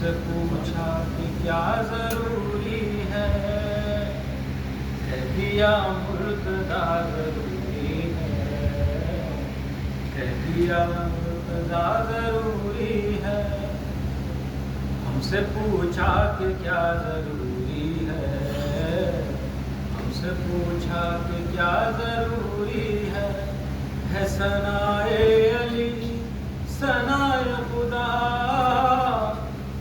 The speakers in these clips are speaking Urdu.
سے پوچھا کہ کیا ضروری ہے، کہہ دیا مرتضیٰ ضروری ہے، کہہ دیا مرتضیٰ ضروری ہے۔ ہم سے پوچھا کہ کیا ضروری ہے، ہم سے پوچھا کہ کیا ضروری ہے ثنائے علی ثنائے خدا،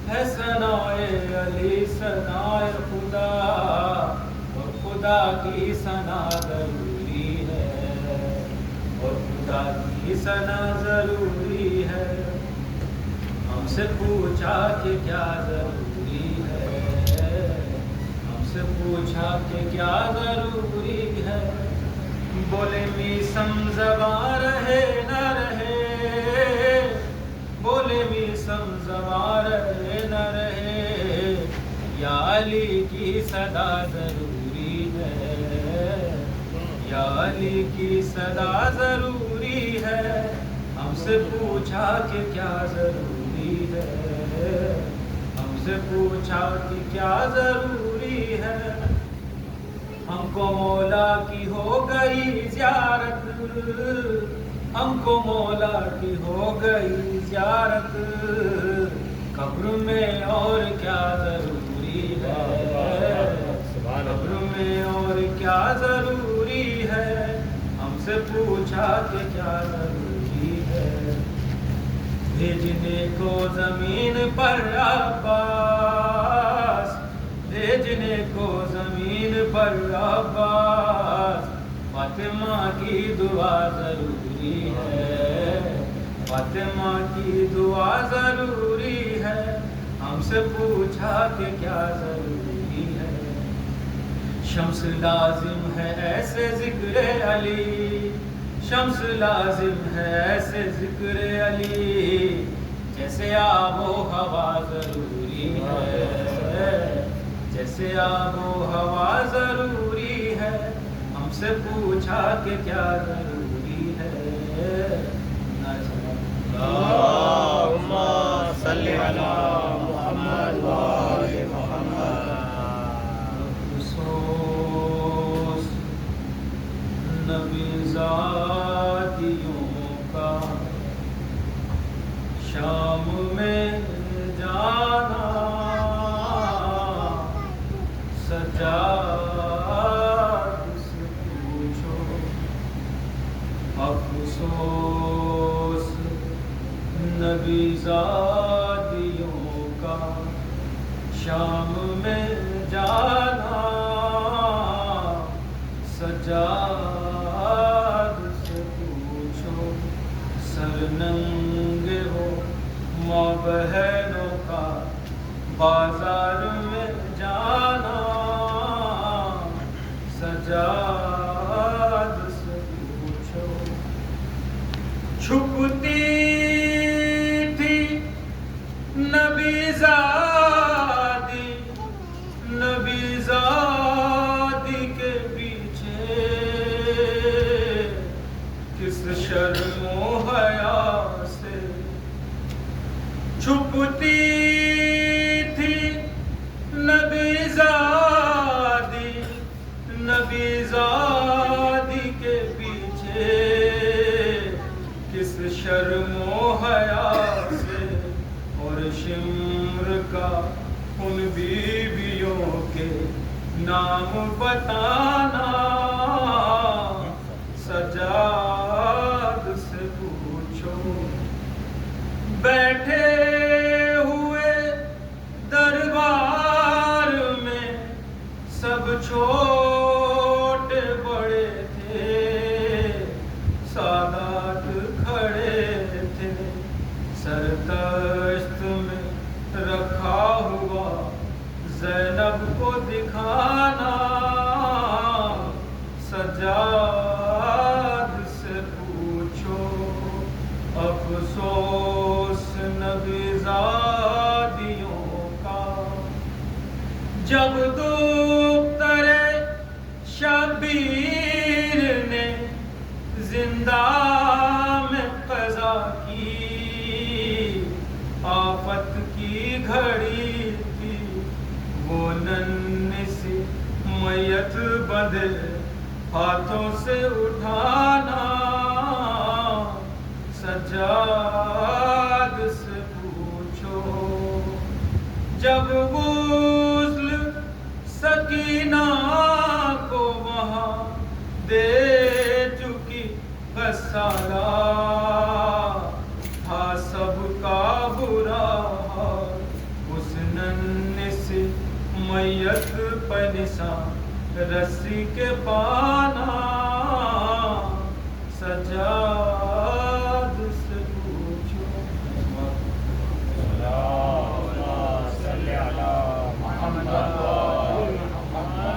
ہے ثنائے علی ثنائے خدا، اور خدا کی ثنا ضروری ہے، اور خدا کی ثنا ضروری ہے۔ ہم سے پوچھا کہ کیا ضروری ہے، ہم سے پوچھا کہ کیا ضروری ہے، بولے میسم زباں رہے نہ رہے، بولے میسم زباں رہے نہ رہے، یا علی کی صدا ضروری ہے، یا علی کی صدا ضروری ہے۔ ہم سے پوچھا کہ کیا ضروری ہے، ہم سے پوچھا کہ کیا ضروری ہے، ہم کو مولا کی ہو گئی زیارت، ہم کو مولا کی ہو گئی زیارت، قبر میں اور کیا ضروری ہے، قبر میں اور کیا ضروری ہے، ہم سے پوچھا کہ کیا ضروری ہے، بھیجنے کو زمین پر عباس، بھیجنے کو زمین پر عباس، فاطمہ کی دعا ضروری ہے، فاطمہ کی دعا ضروری ہے، ہم سے پوچھا کہ کیا ضروری ہے، شمس لازم ہے ایسے ذکر علی، شمس لازم ہے ایسے ذکر علی، جیسے آب و ہوا ضروری ہے، جیسے آب و ہوا ضروری ہے، ہم سے پوچھا کہ کیا ضروری ہے۔ اللہم صلی علی محمد و آل محمد۔ افسوس نبی زادیوں کا شام میں جانا، سجاد سے پوچھو، افسوس نبی زادیوں کا شام میں جانا، سجاد سے پوچھو، سر ننگے ہو ماں بہنوں کا بازار میں جانا، سجاد سے پوچھو، چھپتی تھی نبی زادی، نبی زادی کے پیچھے کس شرم و حیا سے، چھپتی تھی نبی زادی، نبی زادی کے پیچھے کس شرم و حیا سے، اور شمر کا ان بیویوں کے نام بتانا، سجاد سے پوچھو، بیٹھے ہوئے دربار میں سب چھوٹے بڑے تھے، سادات کھڑے تھے، سرکشت میں رکھا ہوا زینب کو دکھانا، سجاد سے پوچھو، افسوس نبی زادیوں کا، جب دختر شبیر نے زندہ میں قضا کی، آفت کی گھڑی تھی وہ ننھی سی میت بندھے ہاتھوں سے اٹھانا، سجاد سے پوچھو جب غسل سکینہ کو وہاں دے چکی غسالہ، تھا سب کا برا حال اس ننھی سی میت پہ نشان رسی کے پانا، سجاد سے پوچھو۔ اللہم صلی علی محمد وآل محمد۔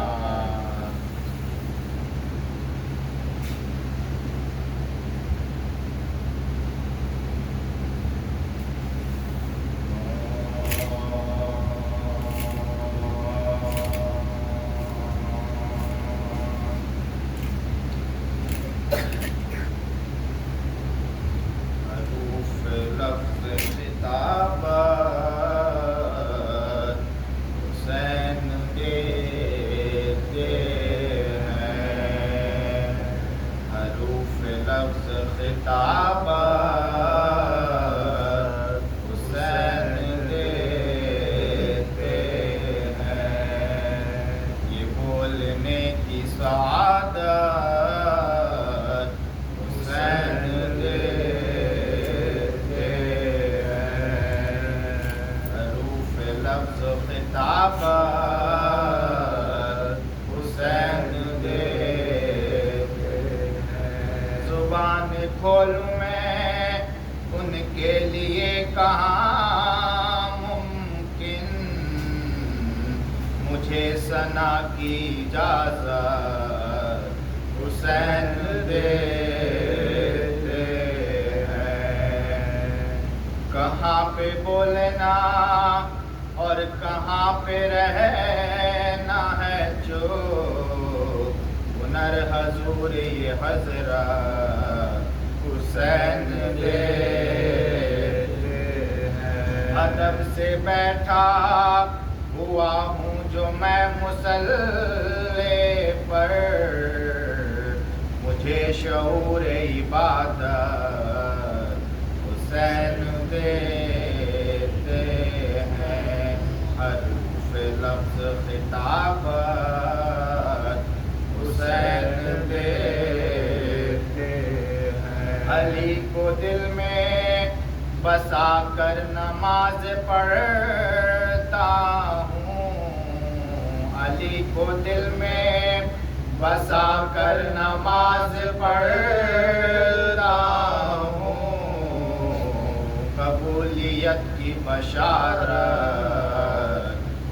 زبان کھولوں میں ان کے لیے کہاں ممکن، مجھے ثنا کی اجازت حسین دیتے ہیں، کہاں پہ بولنا اور کہاں پہ رہنا ہے جو ہنر حضور یہ حضرت حسین دیتے ہیں، ادب سے بیٹھا ہوا ہوں جو میں مصلی پر، مجھے شعور عبادت حسین دیتے ہیں، حروف لفظ خطابت حسین دیتے ہیں، علی کو دل میں بسا کر نماز پڑھتا ہوں، علی کو دل میں بسا کر نماز پڑھتا ہوں، قبولیت کی بشارت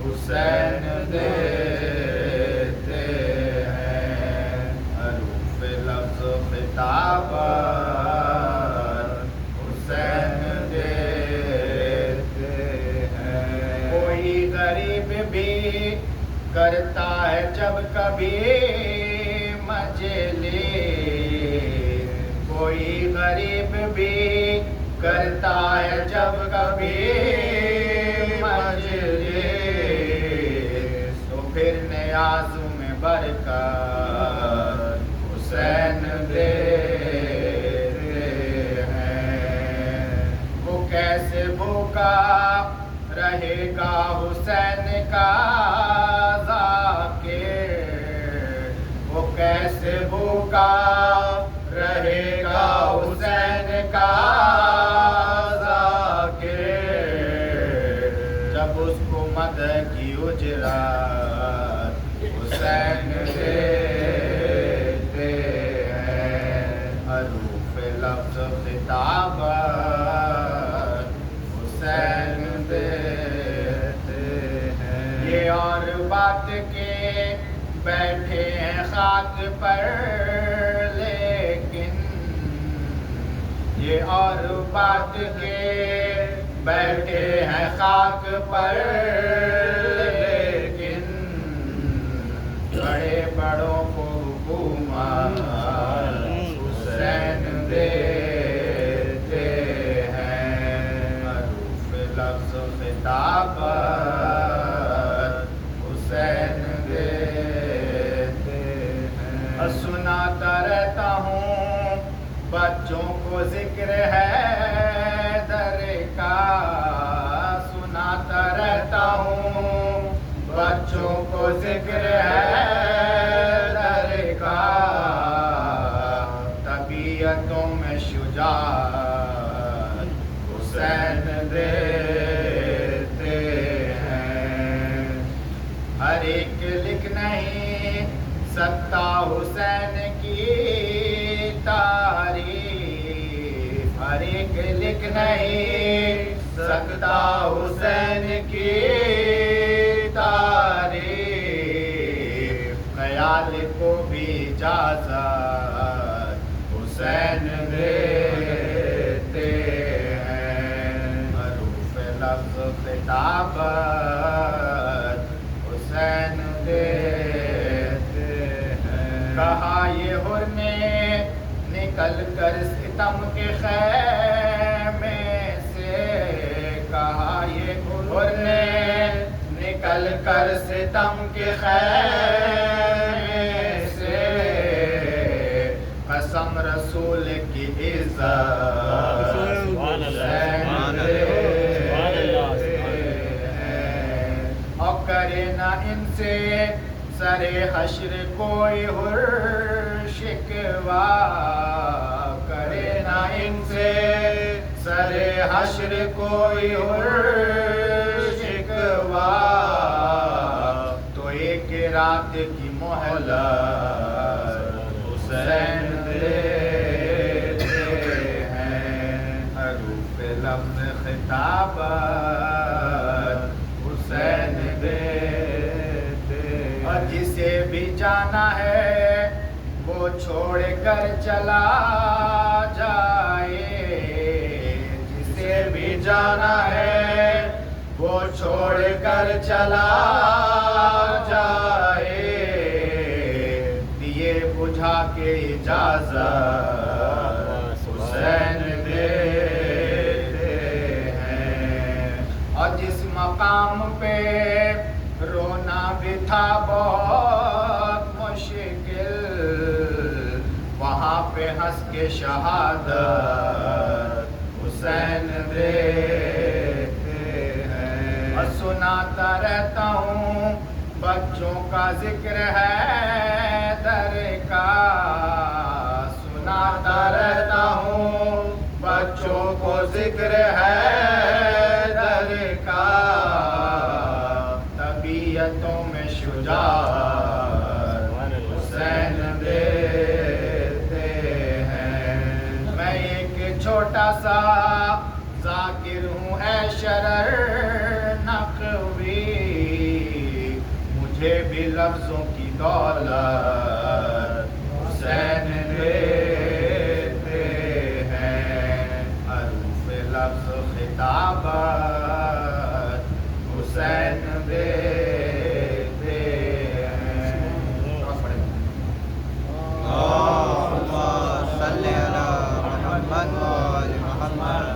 حسین دیتے ہیں، حروف لفظ خطابت حسین دیتے ہیں، کوئی غریب بھی کرتا ہے جب کبھی مجلس، کوئی غریب بھی کرتا ہے جب کبھی مجلس، تو پھر نیازوں میں برکت حسین دیتے ہیں، وہ کیسے بھوکا رہے گا حسین کا ذاکر، وہ کیسے بھوکا رہے گا حسین کا ذاکر، جب اس کو مدح کی اجرت حسین دیتے ہیں، حروف لفظ خطابت حسین دیتے ہیں، یہ اور بات کے بیٹھے ہیں خاک پر لیکن، یہ اور بات کے بیٹھے ہیں خاک پر لیکن، بڑے بڑوں کو حکومت حسین دیتے ہیں، حروف لفظ خطابت حسین دیتے ہیں سناتا رہتا ہوں بچوں کو ذکر ہے در کا سناتا رہتا ہوں بچوں کو ذکر ہے در کا طبیعتوں میں شجاعت حسین دیتے ہیں ہر ایک لکھ نہیں سکتا حسین کی تعریف ہر ایک لکھ نہیں سکتا حسین کی تعریف خیال کو بھی اجازت حسین دیتے ہیں حروف لفظ خطابت حسین دیتے ہیں کہا یہ حر نے نکل کر ستم کے خیمے سے کہا یہ حر نے نکل کر ستم کے خیمے سے قسم رسول کی عزت حسین دیتے ہیں اور کرے نہ ان سے سر حشر کوئی حر شکوا کرے نہ ان سے سر حشر کوئی حر شکوا تو ایک رات کی مہلت حسین دیتے ہیں حروف لفظ خطابت حسین دیتے اور جسے بھی جانا ہے وہ چھوڑ کر چلا جائے جسے بھی جانا ہے وہ چھوڑ کر چلا جائے دیے بجھا کے اجازت حسین دیتے ہیں اور جس مقام پہ رونا بھی تھا بہت مشکل وہاں پہ ہنس کے شہادت حسین دیتے ہیں اور سناتا رہتا ہوں بچوں کا ذکر ہے در کا سناتا رہتا ہوں بچوں کو ذکر ہے در کا طبیعتوں میں شجاعت حسین دیتے ہیں میں ایک چھوٹا سا ذاکر ہوں اے شرر نقوی مجھے بھی لفظوں کی دولت حسین دیتے ہیں حروف لفظ خطابت حسین دیتے ہیں اللهم صل على محمد وآل محمد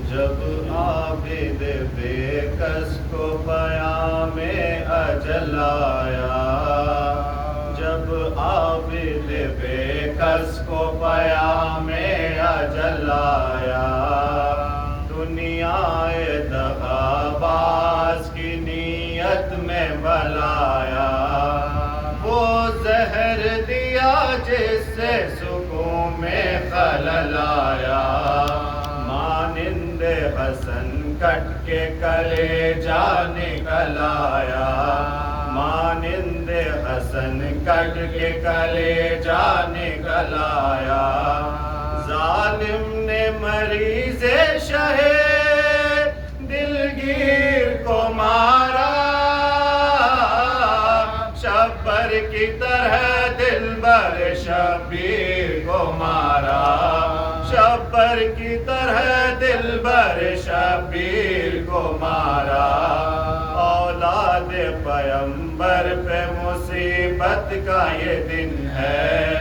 جب عابد بے کس کو پیام اجل آیا جب عابد بے کس کو پیام اجل آیا دنیا دغاباز کی نیت میں بلایا وہ زہر دیا جس سے سکون میں خلل آیا مانند حسن کٹ کے کلیجا نکل آیا مانند حسن کٹ کے کلیجا نکل آیا ظالم نے مریض شہ دلگیر کو مارا کی طرح دلبر شبیر کو مارا، شبر کی طرح دلبر شبیر کو مارا، اولاد پیمبر پہ مصیبت کا یہ دن ہے،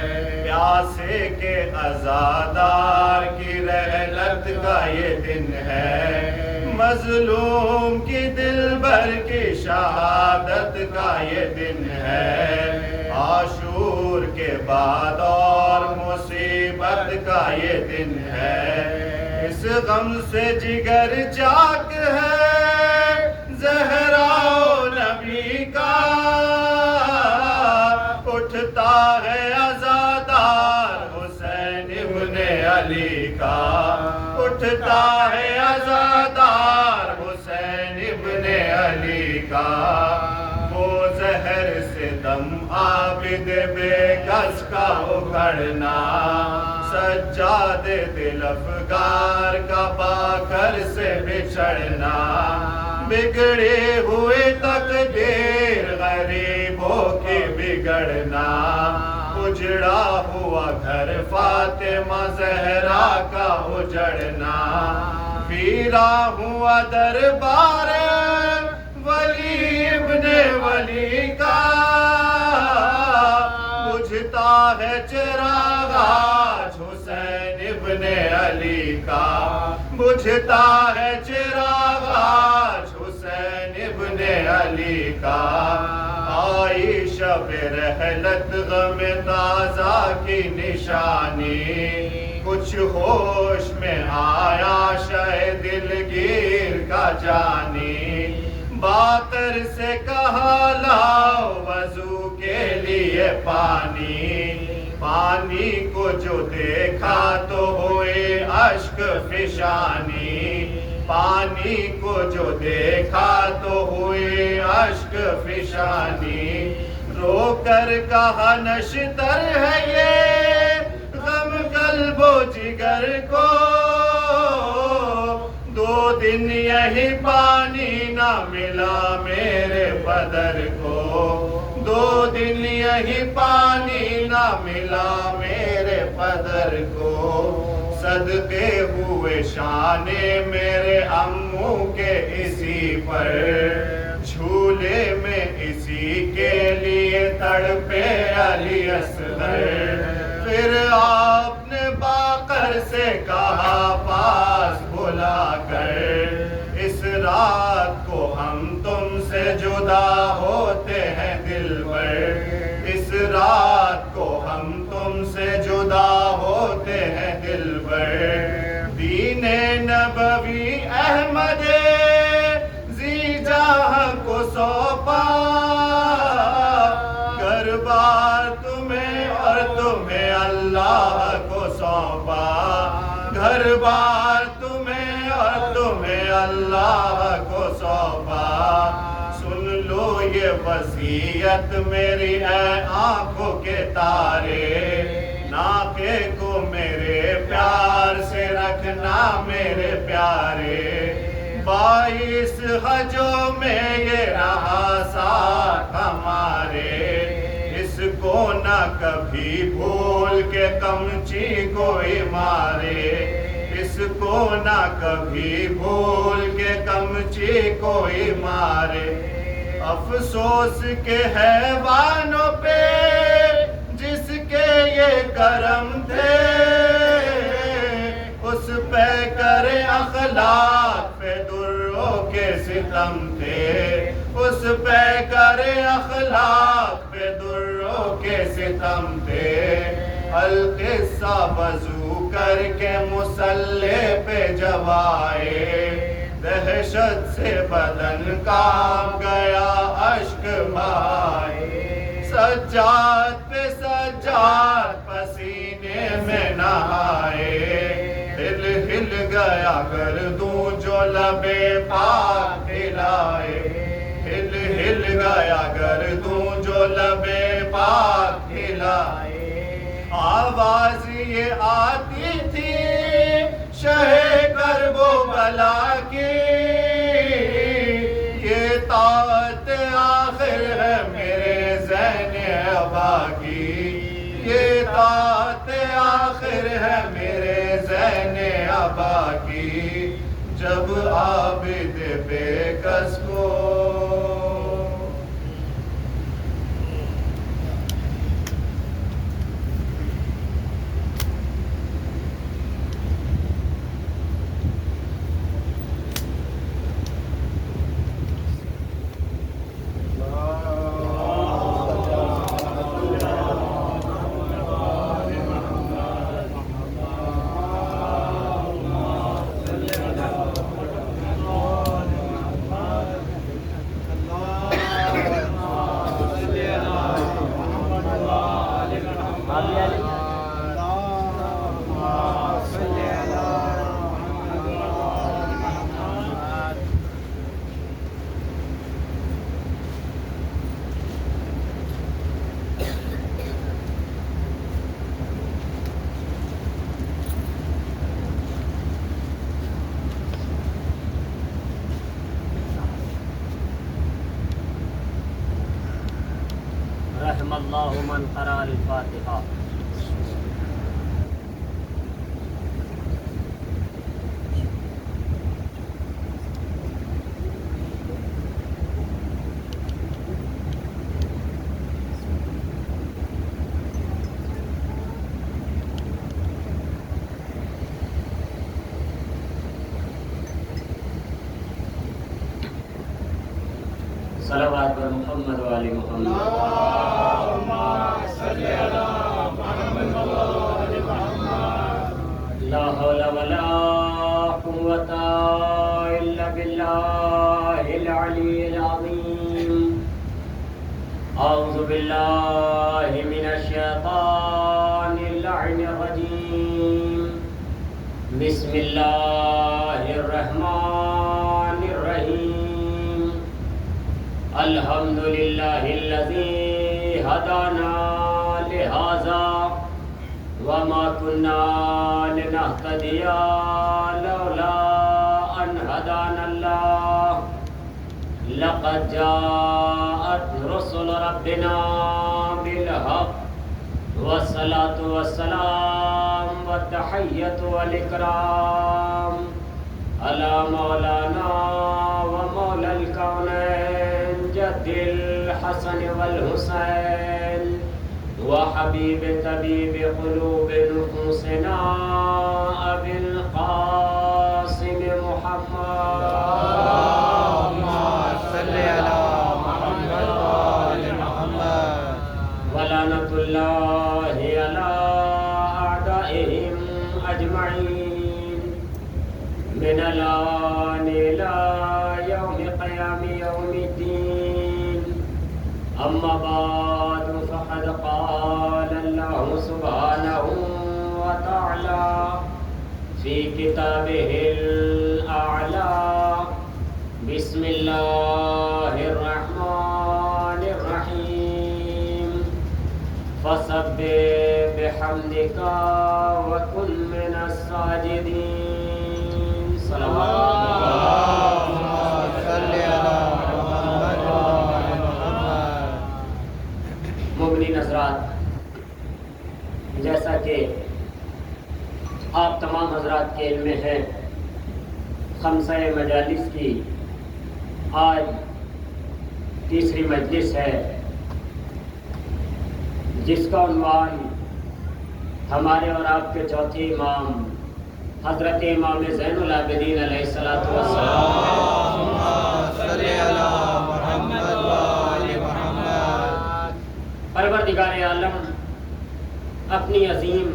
پیاسے کے عزادار کی رحلت کا یہ دن ہے، مظلوم کی دلبر کی شہادت کا یہ دن ہے، عاشور کے بعد اور مصیبت کا یہ دن ہے، اس غم سے جگر چاک ہے زہرا نبی کا، اٹھتا ہے عزادار حسین ابن علی کا، اٹھتا ہے عزادار حسین ابن علی کا، وہ زہر سے دم عابد بے کس کا اکھڑنا، سجاد دل افگار کا باکر سے بچھڑنا، بگڑے ہوئے تقدیر غریبوں کی بگڑنا، اجڑا ہوا گھر فاطمہ زہرا کا اجڑنا، پیرا ہوا دربار ولی ابن ولی کا، بجھتا ہے چراغ آج حسین ابن علی کا، بجھتا ہے چراغ آج حسین ابن علی کا، آئی شب رحلت غم تازہ کی نشانی، کچھ ہوش میں آیا شہ دلگیر کا جانی، باقر سے کہا لاؤ وضو کے لیے پانی، پانی کو جو دیکھا تو ہوئے اشک فشانی، پانی کو جو دیکھا تو ہوئے اشک فشانی، رو کر کہا نشتر ہے یہ غم قلب و جگر کو، 2 دن یہی پانی نہ ملا میرے بدر کو، 2 دن یہی پانی نہ ملا میرے بدر کو، صدقے ہوئے شانے میرے امو کے اسی پر، جھولے میں اسی کے لیے تڑپے علی اصغر، پھر آپ نے باقر سے کہا پاس بلا کر، اس رات کو ہم تم سے جدا ہوتے ہیں دلبر، اس رات کو ہم تم سے جدا ہوتے ہیں دلبر، دین نبوی احمد ذی جاہ کو سونپا، گھر بار تمہیں اور تمہیں اللہ کو سونپا، گھر بار تمہیں اور تمہیں اللہ کو سونپا، سن لو یہ وصیت میری اے آنکھوں کے تارے، ناقے کو میرے پیار سے رکھنا میرے پیارے، 22 حجوں میں یہ رہا ساتھ ہمارے، اس کو نہ کبھی بھول کے قمچی کوئی مارے، اس کو نہ کبھی بھول کے قمچی کوئی مارے، افسوس کے حیوانوں پہ جس کے یہ کرم تھے، اس پہ کرے اخلاق پہ دروں کے ستم تھے، اس پہ کرے اخلاق پہ دروں کے ستم تھے، القصہ وضو کر کے مصلی پہ جب آئے، دہشت سے بدن کانپ گیا اشک بہائے، سجاد پہ سجاد پسینے میں نہائے، ہل ہل گیا گردوں جو لبے پاک ہلائے، ہل ہل گیا گردوں جو لبے پاک ہلائے، آواز یہ آتی تھی شہ کرب و بلا کی، یہ طاعت آخر ہے میرے ذہن ابا کی، یہ طاعت آخر ہے میرے زین ابا کی، جب عابد بے کس کو رحم اللہ من قرأ الفاتحہ. صلوات بر محمد و آل محمد. لا حول ولا قوة إلا بالله العلي العظيم. أعوذ بالله من الشيطان اللعين الرجيم. بسم الله الرحمن الرحيم. الحمد لله الذي هدانا لهذا وما كنا لنهتدي لولا أن هدانا الله. لقد جاءت رسل ربنا بالحق والصلاة والسلام والتحية والإكرام على مولانا ومولى الكونين جد الحسن والحسين وحبيب طبيب قلوب نفوسنا أبي القاسم محمد. اللهم صل على محمد وآل محمد. ولعنة الله على أعدائهم أجمعين من الآن إلى يوم قيام يوم الدين. أما بعد فقد قال الله سبحانه وتعالى في كتابه الأعلى. بسم الله الرحمن الرحيم. فسبح بحمدك وكن من الساجدين. صلوات اللهم صل على محمد وآل محمد. مومنین حضرات، جیسا کہ آپ تمام حضرات کے علم میں ہے، خمسہ مجالس کی آج تیسری مجلس ہے، جس کا عنوان ہمارے اور آپ کے چوتھے امام حضرت امام زین العابدین علیہ الصلوۃ والسلام ہے. اللهم صل على محمد وآل محمد. پروردگار عالم اپنی عظیم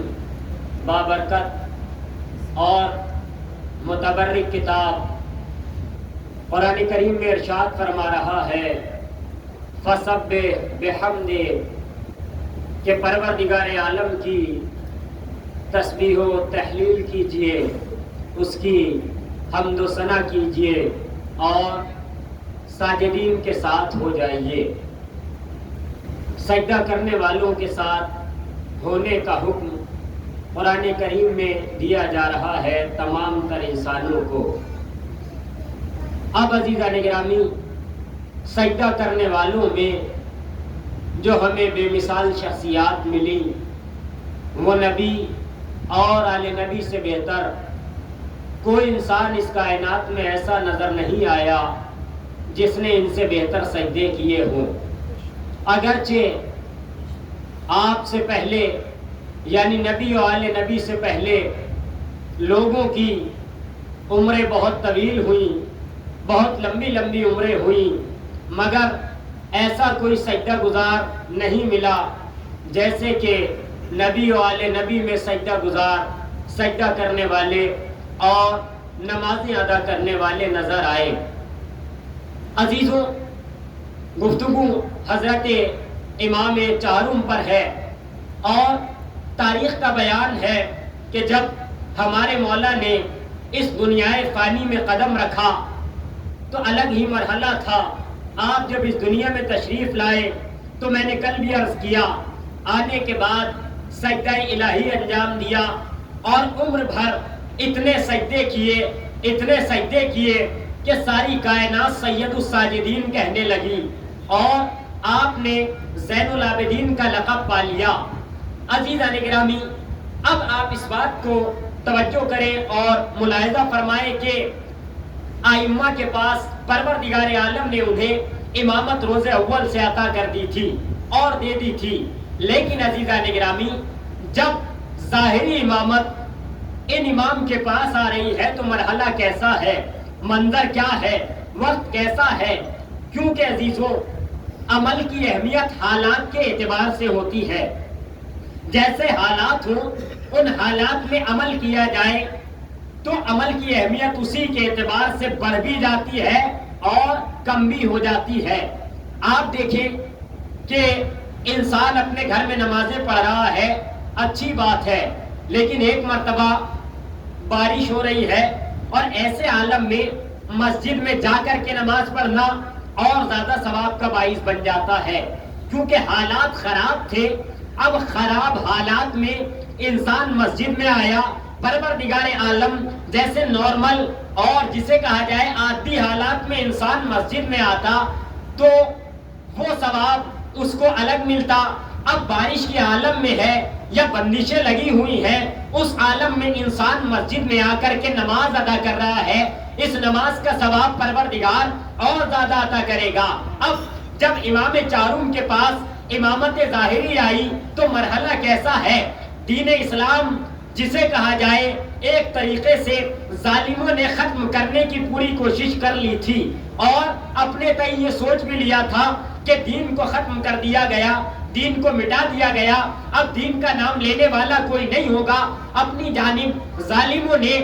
بابرکت اور متبرک کتاب قرآن کریم میں ارشاد فرما رہا ہے فسبح بحمد، کہ پروردگار عالم کی تسبیح و تحلیل کیجئے، اس کی حمد و ثنا کیجئے اور ساجدین کے ساتھ ہو جائیے. سجدہ کرنے والوں کے ساتھ ہونے کا حکم قرآن کریم میں دیا جا رہا ہے تمام تر انسانوں کو. اب عزیزان گرامی، سجدہ کرنے والوں میں جو ہمیں بے مثال شخصیات ملی، وہ نبی اور آل نبی سے بہتر کوئی انسان اس کائنات میں ایسا نظر نہیں آیا جس نے ان سے بہتر سجدے کیے ہوں۔ اگرچہ آپ سے پہلے یعنی نبی و آل نبی سے پہلے لوگوں کی عمریں بہت طویل ہوئیں، بہت لمبی لمبی عمریں ہوئیں، مگر ایسا کوئی سجدہ گزار نہیں ملا جیسے کہ نبی و آل نبی میں سجدہ گزار، سجدہ کرنے والے اور نمازیں ادا کرنے والے نظر آئے۔ عزیزوں، گفتگو حضرت امام چہارم پر ہے اور تاریخ کا بیان ہے کہ جب ہمارے مولا نے اس دنیائے فانی میں قدم رکھا تو الگ ہی مرحلہ تھا۔ آپ جب اس دنیا میں تشریف لائے تو میں نے کل بھی عرض کیا، آنے کے بعد سجدہ الہی انجام دیا اور عمر بھر اتنے سجدے کیے کہ ساری کائنات سید الساجدین کہنے لگی اور آپ نے زین العابدین کا لقب پا لیا۔ عزیزان گرامی، اب آپ اس بات کو توجہ کریں اور ملاحظہ فرمائیں کہ ائمہ کے پاس پروردگار عالم نے انہیں امامت روز اول سے عطا کر دی تھی اور دے دی تھی، لیکن عزیزان گرامی جب ظاہری امامت ان امام کے پاس آ رہی ہے تو مرحلہ کیسا ہے، منظر کیا ہے، وقت کیسا ہے؟ کیونکہ عزیزوں، عمل کی اہمیت حالات کے اعتبار سے ہوتی ہے۔ جیسے حالات ہوں ان حالات میں عمل کیا جائے تو عمل کی اہمیت اسی کے اعتبار سے بڑھ بھی جاتی ہے اور کم بھی ہو جاتی ہے۔ آپ دیکھیں کہ انسان اپنے گھر میں نمازیں پڑھ رہا ہے، اچھی بات ہے، لیکن ایک مرتبہ بارش ہو رہی ہے اور ایسے عالم میں مسجد میں جا کر کے نماز پڑھنا اور زیادہ ثواب کا باعث بن جاتا ہے، کیونکہ حالات خراب تھے۔ اب خراب حالات میں انسان مسجد میں آیا، پروردگار عالم جیسے نارمل اور جسے کہا جائے عادی حالات میں انسان مسجد میں آتا تو وہ ثواب اس کو الگ ملتا۔ اب بارش کے عالم میں ہے یا بندشیں لگی ہوئی ہیں، اس عالم میں انسان مسجد میں آ کر کے نماز ادا کر رہا ہے، اس نماز کا ثواب پروردگار اور زیادہ عطا کرے گا۔ اب جب امام چہارم کے پاس امامت ظاہری آئی تو مرحلہ کیسا ہے؟ دین اسلام جسے کہا جائے ایک طریقے سے ظالموں نے ختم کرنے کی پوری کوشش کر لی تھی اور اپنے تئیں یہ سوچ بھی لیا تھا کہ دین کو ختم کر دیا گیا، دین کو مٹا دیا گیا، اب دین کا نام لینے والا کوئی نہیں ہوگا۔ اپنی جانب ظالموں نے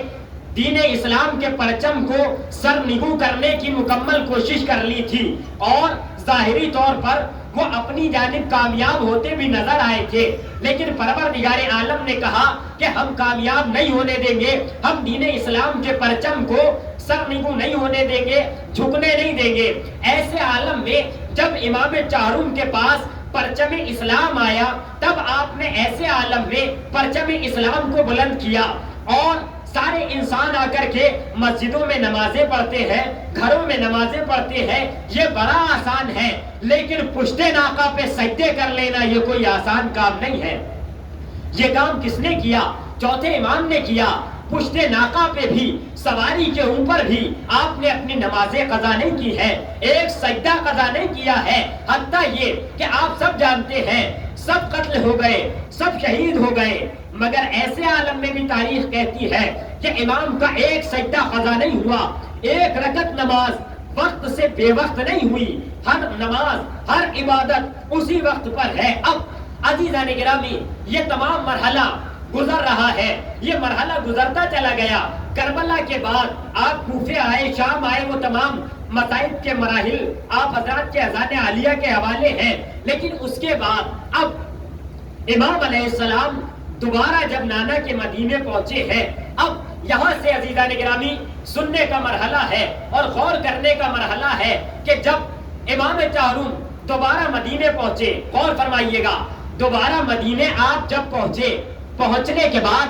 دین اسلام کے پرچم کو سرنگو کرنے کی مکمل کوشش کر لی تھی اور ظاہری طور پر وہ اپنی جانب کامیاب ہوتے بھی نظر آئے تھے، لیکن پروردگار عالم نے کہا کہ ہم کامیاب نہیں ہونے دیں گے، ہم دین اسلام کے پرچم کو سرنگو نہیں ہونے دیں گے، جھکنے نہیں دیں گے۔ ایسے عالم میں جب امام چہارم کے پاس پرچم اسلام آیا تب آپ نے ایسے عالم میں پرچم اسلام کو بلند کیا اور سارے انسان آ کر کے مسجدوں میں نمازیں پڑھتے ہیں، گھروں میں نمازیں پڑھتے ہیں، یہ بڑا آسان ہے، لیکن پشت ناقہ پہ سجدے کر لینا یہ کوئی آسان کام نہیں ہے۔ یہ کام کس نے کیا؟ چوتھے امام نے کیا۔ پشت ناقہ پہ بھی، سواری کے اوپر بھی آپ نے اپنی نمازیں قضا نہیں کی ہے، ایک سجدہ قضا نہیں کیا ہے، حتیٰ یہ کہ آپ سب جانتے ہیں سب قتل ہو گئے، سب شہید ہو گئے، مگر ایسے عالم میں بھی تاریخ کہتی ہے کہ امام کا ایک سجدہ قضا نہیں ہوا، ایک رکعت نماز وقت سے بے وقت نہیں ہوئی، ہر نماز ہر عبادت اسی وقت پر ہے۔ اب عزیزان گرامی یہ تمام مرحلہ گزر رہا ہے، یہ مرحلہ گزرتا چلا گیا۔ کربلا کے بعد آپ کوفے آئے، شام آئے، وہ تمام مصائب کے مراحل آپ حضرات کے اذان عالیہ کے حوالے ہیں، لیکن اس کے بعد اب امام علیہ السلام دوبارہ جب نانا کے مدینے پہنچے ہیں، اب یہاں سے عزیزان گرامی سننے کا مرحلہ ہے اور غور کرنے کا مرحلہ ہے کہ جب امام چہارم دوبارہ مدینے پہنچے، غور فرمائیے گا، دوبارہ مدینے آپ جب پہنچنے کے بعد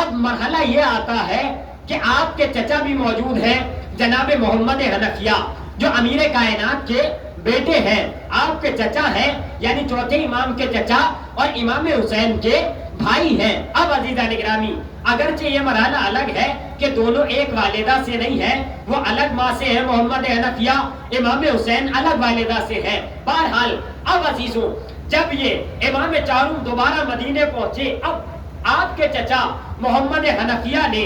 اب مرحلہ یہ آتا ہے کہ آپ کے چچا بھی موجود ہیں، جناب محمد حنفیہ جو امیر کائنات کے بیٹے ہیں, آپ کے چچا ہیں, یعنی چوتھے امام کے چچا اور امام حسین کے بھائی ہیں. اب عزیزان گرامی, اگرچہ یہ مرحلہ الگ ہے کہ دونوں ایک والدہ سے نہیں ہیں, وہ الگ ماں سے ہیں, محمد حنفیہ, امام حسین الگ والدہ سے ہیں. بہرحال اب عزیزوں, جب یہ امام چاروں دوبارہ مدینے پہنچے, اب آپ کے چچا محمد حنفیہ نے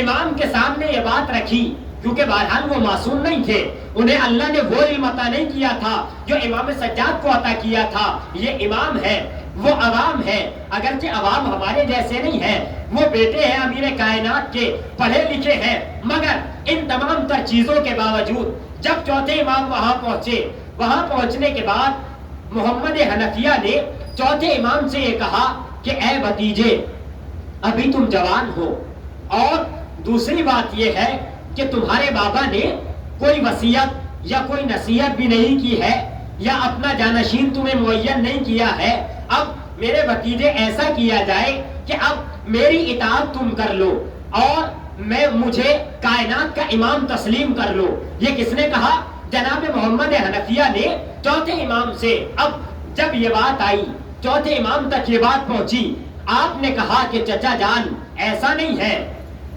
امام کے سامنے یہ بات رکھی, کیونکہ بہرحال وہ معصوم نہیں تھے, انہیں اللہ نے وہ علم عطا نہیں کیا تھا جو امام سجاد کو عطا کیا تھا. یہ امام ہے, وہ عوام ہے, اگرچہ عوام ہمارے جیسے نہیں ہے, وہ بیٹے ہیں امیر کائنات کے, پڑھے لکھے ہیں, مگر ان تمام تر چیزوں کے باوجود جب چوتھے امام وہاں پہنچے, وہاں پہنچنے کے بعد محمد حنفیہ نے چوتھے امام سے یہ کہا کہ اے بھتیجے, ابھی تم جوان ہو, اور دوسری بات یہ ہے کہ تمہارے بابا نے کوئی وصیت یا کوئی نصیحت بھی نہیں کی ہے, یا اپنا جانشین تمہیں معین نہیں کیا ہے. اب میرے بھتیجے ایسا کیا جائے کہ اب میری اطاعت تم کر لو اور مجھے کائنات کا امام تسلیم کر لو. یہ کس نے کہا؟ جناب محمد حنفیہ نے چوتھے امام سے. اب جب یہ بات آئی, چوتھے امام تک یہ بات پہنچی, آپ نے کہا کہ چچا جان ایسا نہیں ہے,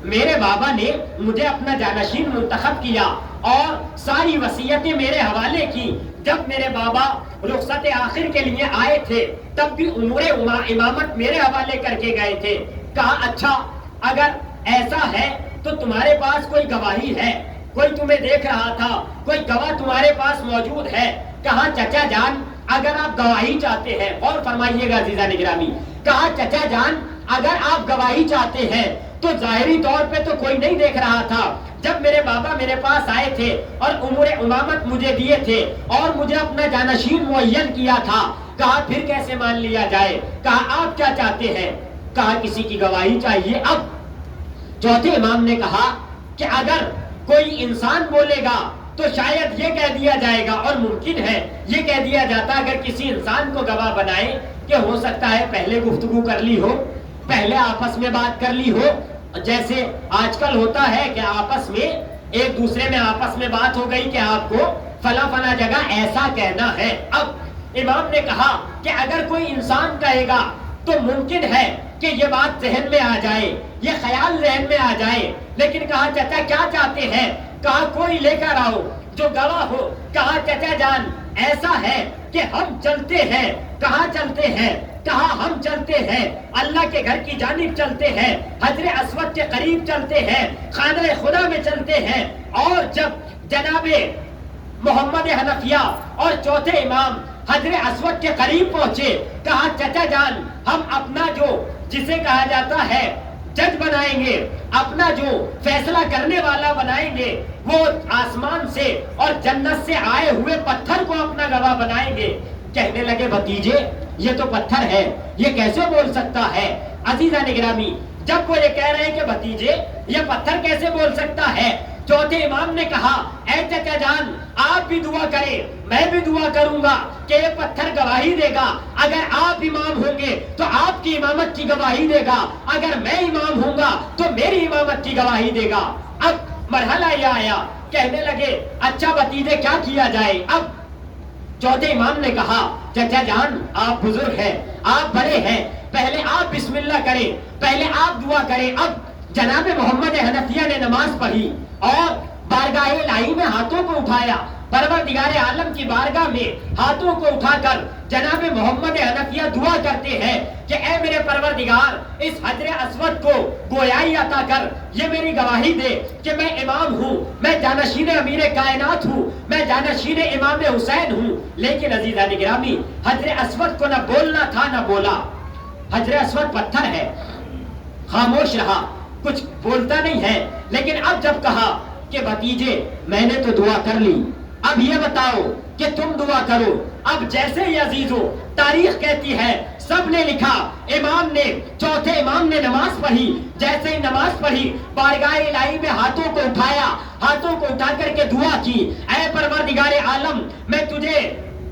میرے بابا نے مجھے اپنا جانشین منتخب کیا اور ساری وصیتیں میرے حوالے کی. جب میرے بابا رخصت آخر کے لیے آئے تھے تب بھی امور امامت میرے حوالے کر کے گئے تھے. کہا اچھا, اگر ایسا ہے تو تمہارے پاس کوئی گواہی ہے, کوئی تمہیں دیکھ رہا تھا, کوئی گواہ تمہارے پاس موجود ہے؟ کہا چچا جان اگر آپ گواہی چاہتے ہیں, اور فرمائیے گا عزیزان گرامی, کہا چچا جان اگر آپ گواہی چاہتے ہیں تو ظاہری طور پہ تو کوئی نہیں دیکھ رہا تھا. جب میرے بابا میرے پاس آئے تھے اور امور امامت مجھے دیے تھے اور مجھے اپنا جانشین معین کیا تھا, کہا پھر کیسے مان لیا جائے؟ کہا آپ کیا چاہتے ہیں؟ کہا کسی کی گواہی چاہیے. اب چوتھے امام نے کہا کہ اگر کوئی انسان بولے گا تو شاید یہ کہہ دیا جائے گا, اور ممکن ہے یہ کہہ دیا جاتا اگر کسی انسان کو گواہ بنائے کہ ہو سکتا ہے پہلے گفتگو کر لی ہو, پہلے آپس میں بات کر لی ہو, جیسے آج کل ہوتا ہے کہ آپس میں ایک دوسرے میں آپس میں بات ہو گئی کہ آپ کو فلاں فلاں جگہ ایسا کہنا ہے. اب امام نے کہا کہ اگر کوئی انسان کہے گا تو ممکن ہے کہ یہ بات ذہن میں آ جائے, یہ خیال ذہن میں آ جائے, لیکن کہا چچا کیا چاہتے ہیں؟ کہا کوئی لے کر آؤ جو گواہ ہو. کہا چچا جان ایسا ہے کہ ہم چلتے ہیں. کہاں چلتے ہیں؟ کہا ہم چلتے ہیں اللہ کے گھر کی جانب چلتے ہیں, حجر اسود کے قریب چلتے ہیں, خانہ خدا میں چلتے ہیں. اور جب جناب محمد حنفیہ اور چوتھے امام حجر اسود کے قریب پہنچے, کہا چچا جان ہم اپنا جو جسے کہا جاتا ہے جج بنائیں گے, اپنا جو فیصلہ کرنے والا بنائیں گے, وہ آسمان سے اور جنت سے آئے ہوئے پتھر کو اپنا گواہ بنائیں گے. کہنے لگے بھتیجے یہ تو پتھر ہے, یہ کیسے بول سکتا ہے؟ عزیزان گرامی, جب وہ یہ کہہ رہے ہیں کہ بھتیجے یہ پتھر کیسے بول سکتا ہے, چوتھے امام نے کہا اے چچا جان آپ بھی دعا کریں, میں بھی دعا کروں گا کہ یہ پتھر گواہی دے گا. اگر آپ امام ہوں گے تو آپ کی امامت کی گواہی دے گا, اگر میں امام ہوں گا تو میری امامت کی گواہی دے گا. اب مرحلہ یہ آیا, کہنے لگے اچھا بھتیجے کیا کیا جائے؟ اب چوتھے امام نے کہا چچا جان آپ بزرگ ہیں, آپ بڑے ہیں, پہلے آپ بسم اللہ کریں, پہلے آپ دعا کریں. اب جناب محمد حنفیہ نے نماز پڑھی اور بارگاہ الہی میں ہاتھوں کو اٹھایا, پروردگار عالم کی بارگاہ میں ہاتھوں کو اٹھا کر جناب محمد حنفیہ دعا کرتے ہیں کہ اے میرے پروردگار اس حجر اسود کو گویائی عطا کر, یہ میری گواہی دے کہ میں امام ہوں, میں جانشین امیر کائنات ہوں, میں جانشین امام حسین ہوں. لیکن عزیزان گرامی حجر اسود کو نہ بولنا تھا نہ بولا. حجر اسود پتھر ہے, خاموش رہا, کچھ بولتا نہیں ہے. لیکن اب جب کہا کہ بھتیجے میں نے تو دعا کر لی, اب یہ بتاؤ کہ تم دعا کرو. اب جیسے ہی عزیزو تاریخ کہتی ہے سب نے لکھا, امام نے چوتھے امام نے نماز پڑھی, جیسے ہی نماز پڑھی بارگاہ الہی میں ہاتھوں کو اٹھایا, ہاتھوں کو اٹھا کر کے دعا کی, اے پروردگار عالم میں تجھے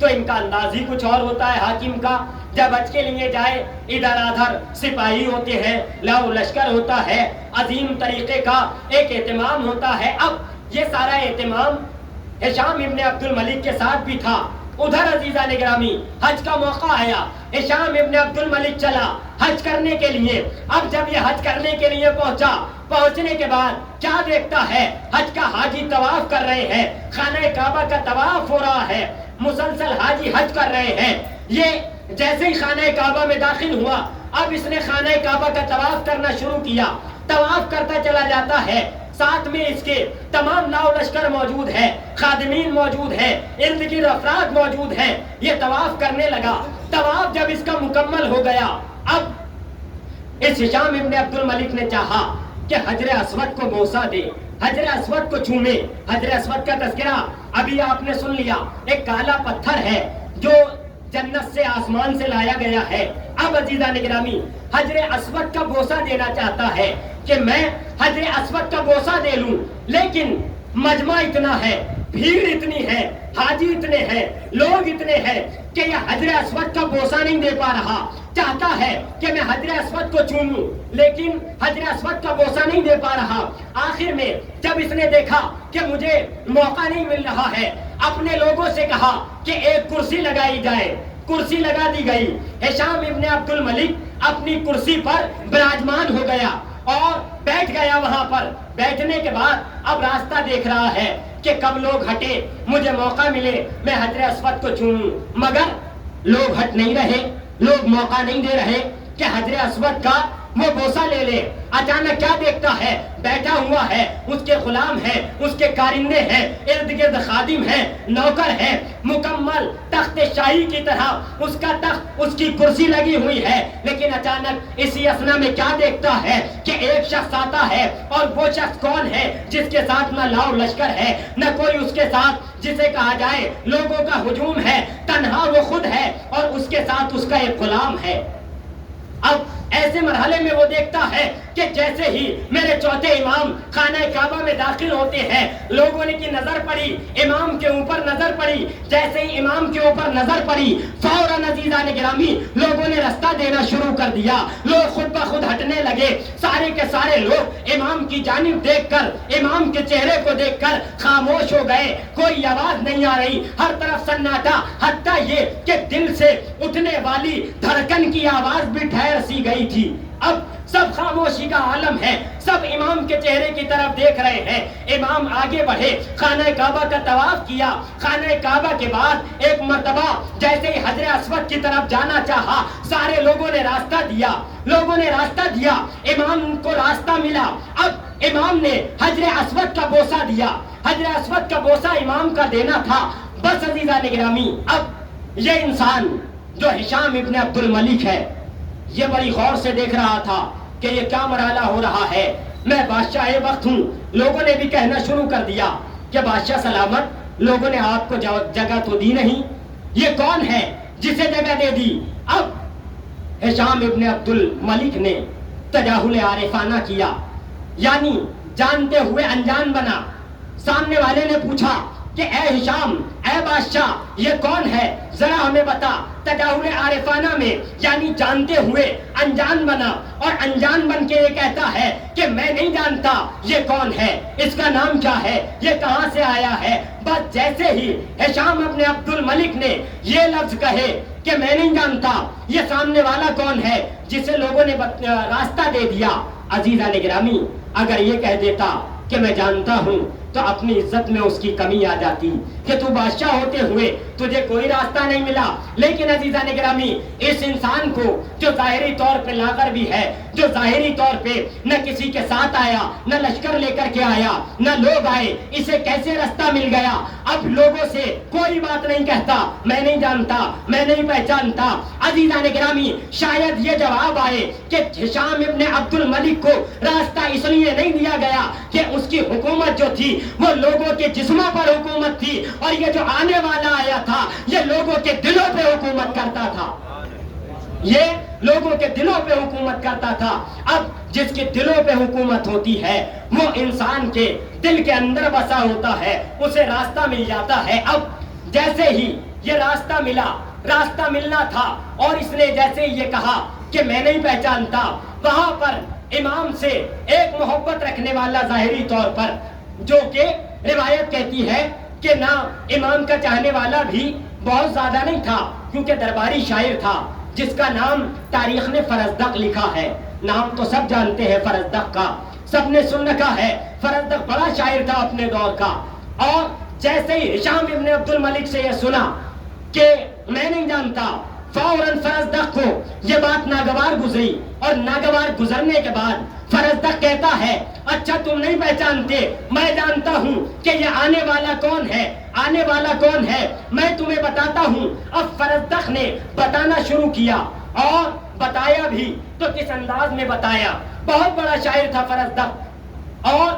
تو ان کا انداز ہی کچھ اور ہوتا ہے حاکم کا. جب حج کے لیے جائے ادھر ادھر سپاہی ہوتے ہیں, لاؤ لشکر ہوتا ہے, عظیم طریقے کا ایک اہتمام ہوتا ہے. اب یہ سارا اہتمام ہشام ابن عبد الملک کے ساتھ بھی تھا. ادھر عزیزان گرامی حج کا موقع آیا, ہشام ابن عبد الملک چلا حج کرنے کے لیے. اب جب یہ حج کرنے کے لیے پہنچا, پہنچنے کے بعد کیا دیکھتا ہے, حج کا حاجی طواف کر رہے ہیں, خانہ کعبہ کا طواف ہو رہا ہے, مسلسل حاجی حج کر رہے ہیں. یہ جیسے ہی خانہ کعبہ میں داخل ہوا, اب اس نے خانہ کعبہ کا طواف کرنا شروع کیا. طواف کرتا چلا جاتا ہے, ساتھ میں اس کے تمام لاؤ لشکر موجود ہے, خادمین موجود ہیں, ارد گرد افراد موجود ہیں. یہ طواف کرنے لگا. طواف جب اس کا مکمل ہو گیا, اب اس ہشام ابن عبد الملک نے چاہا کہ حجر اسود کو بوسہ دے, حجر اسود کو چومے. حجر اسود کا تذکرہ ابھی آپ نے سن لیا, ایک کالا پتھر ہے جو جنت سے آسمان سے لایا گیا ہے. اب عزیزان گرامی حجر اسود کا بوسہ دینا چاہتا ہے کہ میں حجر اسود کا بوسہ دے لوں, لیکن مجمع اتنا ہے, بھیڑ اتنی ہے, حاجی اتنے ہیں, لوگ اتنے ہیں کہ یہ حجر اسود کا بوسہ نہیں دے پا رہا. چاہتا ہے کہ میں حجر اسود کو چوموں, لیکن حجر اسود کا بوسہ نہیں دے پا رہا. آخر میں جب اس نے دیکھا کہ مجھے موقع نہیں مل رہا ہے, اپنے لوگوں سے کہا کہ ایک کرسی لگائی جائے. کرسی لگا دی گئی. ہشام ابن عبد الملک اپنی کرسی پر براجمان ہو گیا اور بیٹھ گیا. وہاں پر بیٹھنے کے بعد اب راستہ دیکھ رہا ہے کہ کب لوگ ہٹے, مجھے موقع ملے, میں حجر اسود کو چوموں. مگر لوگ ہٹ نہیں رہے, لوگ موقع نہیں دے رہے کہ حجر اسود کا وہ بوسہ لے لے. اچانک کیا دیکھتا ہے, بیٹھا ہوا ہے, اس کے غلام ہیں, اس کے کارندے ہیں, ارد گرد خادم ہیں, نوکر ہیں, مکمل تخت شاہی کی طرح اس کا تخت, اس کی کرسی لگی ہوئی ہے. لیکن اچانک اسی اثنا میں کیا دیکھتا ہے کہ ایک شخص آتا ہے, اور وہ شخص کون ہے جس کے ساتھ نہ لاؤ لشکر ہے, نہ کوئی اس کے ساتھ جسے کہا جائے لوگوں کا ہجوم ہے, تنہا وہ خود ہے اور اس کے ساتھ اس کا ایک غلام ہے. اب ایسے مرحلے میں وہ دیکھتا ہے کہ جیسے ہی میرے چوتھے امام خانہ کعبہ میں داخل ہوتے ہیں, لوگوں نے کی نظر پڑی, امام کے اوپر نظر پڑی. جیسے ہی امام کے اوپر نظر پڑی, فوراً عزیزان گرامی لوگوں نے راستہ دینا شروع کر دیا. لوگ خود بخود ہٹنے لگے. سارے کے سارے لوگ امام کی جانب دیکھ کر, امام کے چہرے کو دیکھ کر خاموش ہو گئے. کوئی آواز نہیں آ رہی, ہر طرف سناٹا, حتیٰ یہ کہ دل سے اٹھنے والی دھڑکن کی آواز بھی ٹھہر سی گئی تھی. اب سب خاموشی کا عالم ہے, سب امام کے چہرے کی طرف دیکھ رہے ہیں. امام آگے بڑھے, خانہ کعبہ کا طواف کیا. خانہ کعبہ کے بعد ایک مرتبہ جیسے ہی حجر اسود کی طرف جانا چاہا, سارے لوگوں نے راستہ دیا, لوگوں نے راستہ دیا, امام کو راستہ ملا. اب امام نے حجر اسود کا بوسہ دیا. حجر اسود کا بوسہ امام کا دینا تھا. بس عزیزان گرامی اب یہ انسان جو ہشام ابن عبد الملک ہے, یہ بڑی غور سے دیکھ رہا تھا کہ یہ کیا مرحلہ ہو رہا ہے. میں بادشاہ وقت ہوں. لوگوں نے بھی کہنا شروع کر دیا کہ بادشاہ سلامت, لوگوں نے آپ کو جگہ تو دی نہیں, یہ کون ہے جسے جگہ دے دی. اب ہشام ابن عبد الملک نے تجاہل عارفانہ کیا, یعنی جانتے ہوئے انجان بنا. سامنے والے نے پوچھا کہ اے ہشام, اے بادشاہ, یہ کون ہے, ذرا ہمیں بتا. تجاہل عارفانہ میں یعنی جانتے ہوئے انجان بنا, اور انجان بن کے یہ کہتا ہے کہ میں نہیں جانتا یہ کون ہے, اس کا نام کیا ہے, یہ کہاں سے آیا ہے. بس جیسے ہی ہشام ابن عبد الملک نے یہ لفظ کہے کہ میں نہیں جانتا یہ سامنے والا کون ہے جسے لوگوں نے راستہ دے دیا, عزیزان گرامی اگر یہ کہہ دیتا کہ میں جانتا ہوں تو اپنی عزت میں اس کی کمی آ جاتی کہ تو بادشاہ ہوتے ہوئے تجھے کوئی راستہ نہیں ملا. لیکن عزیزان گرامی اس انسان کو جو ظاہری طور پہ لاغر بھی ہے, جو ظاہری طور پہ نہ کسی کے ساتھ آیا, نہ لشکر لے کر کے آیا, نہ لوگ آئے, اسے کیسے راستہ مل گیا. اب لوگوں سے کوئی بات نہیں کہتا, میں نہیں جانتا, میں نہیں پہچانتا. عزیزان گرامی شاید یہ جواب آئے کہ ہشام ابن عبد الملک کو راستہ اس لیے نہیں دیا گیا کہ اس کی حکومت جو تھی وہ لوگوں کے جسموں پر حکومت تھی, اور یہ جو آنے والا آیا تھا یہ لوگوں کے دلوں پہ حکومت کرتا تھا, یہ لوگوں کے دلوں پہ حکومت کرتا تھا. اب جس کے دلوں پہ حکومت ہوتی ہے وہ انسان کے دل کے اندر بسا ہوتا ہے, اسے راستہ مل جاتا ہے. اب جیسے ہی یہ راستہ ملا، راستہ ملنا تھا، اور اس نے جیسے یہ کہا کہ میں نہیں پہچانتا، وہاں پر امام سے ایک محبت رکھنے والا ظاہری طور پر، جو کہ روایت کہتی ہے کہ نہ امام کا چاہنے والا بھی بہت زیادہ نہیں تھا، کیونکہ درباری شاعر تھا جس کا نام تاریخ نے فرزدق لکھا ہے. نام تو سب جانتے ہیں فرزدق کا، سب نے سن رکھا ہے. فرزدق بڑا شاعر تھا اپنے دور کا. اور جیسے ہی ہشام ابن عبد الملک سے یہ سنا کہ میں نہیں جانتا، فوراً فرزدق کو یہ بات ناگوار گزری، اور ناگوار گزرنے کے بعد فرزدق کہتا ہے اچھا تم نہیں پہچانتے، میں جانتا ہوں کہ یہ آنے والا کون ہے، آنے والا کون ہے، میں تمہیں بتاتا ہوں. اب فرزدق نے بتانا شروع کیا، اور بتایا بھی تو کس انداز میں بتایا. بہت بڑا شاعر تھا فرزدق، اور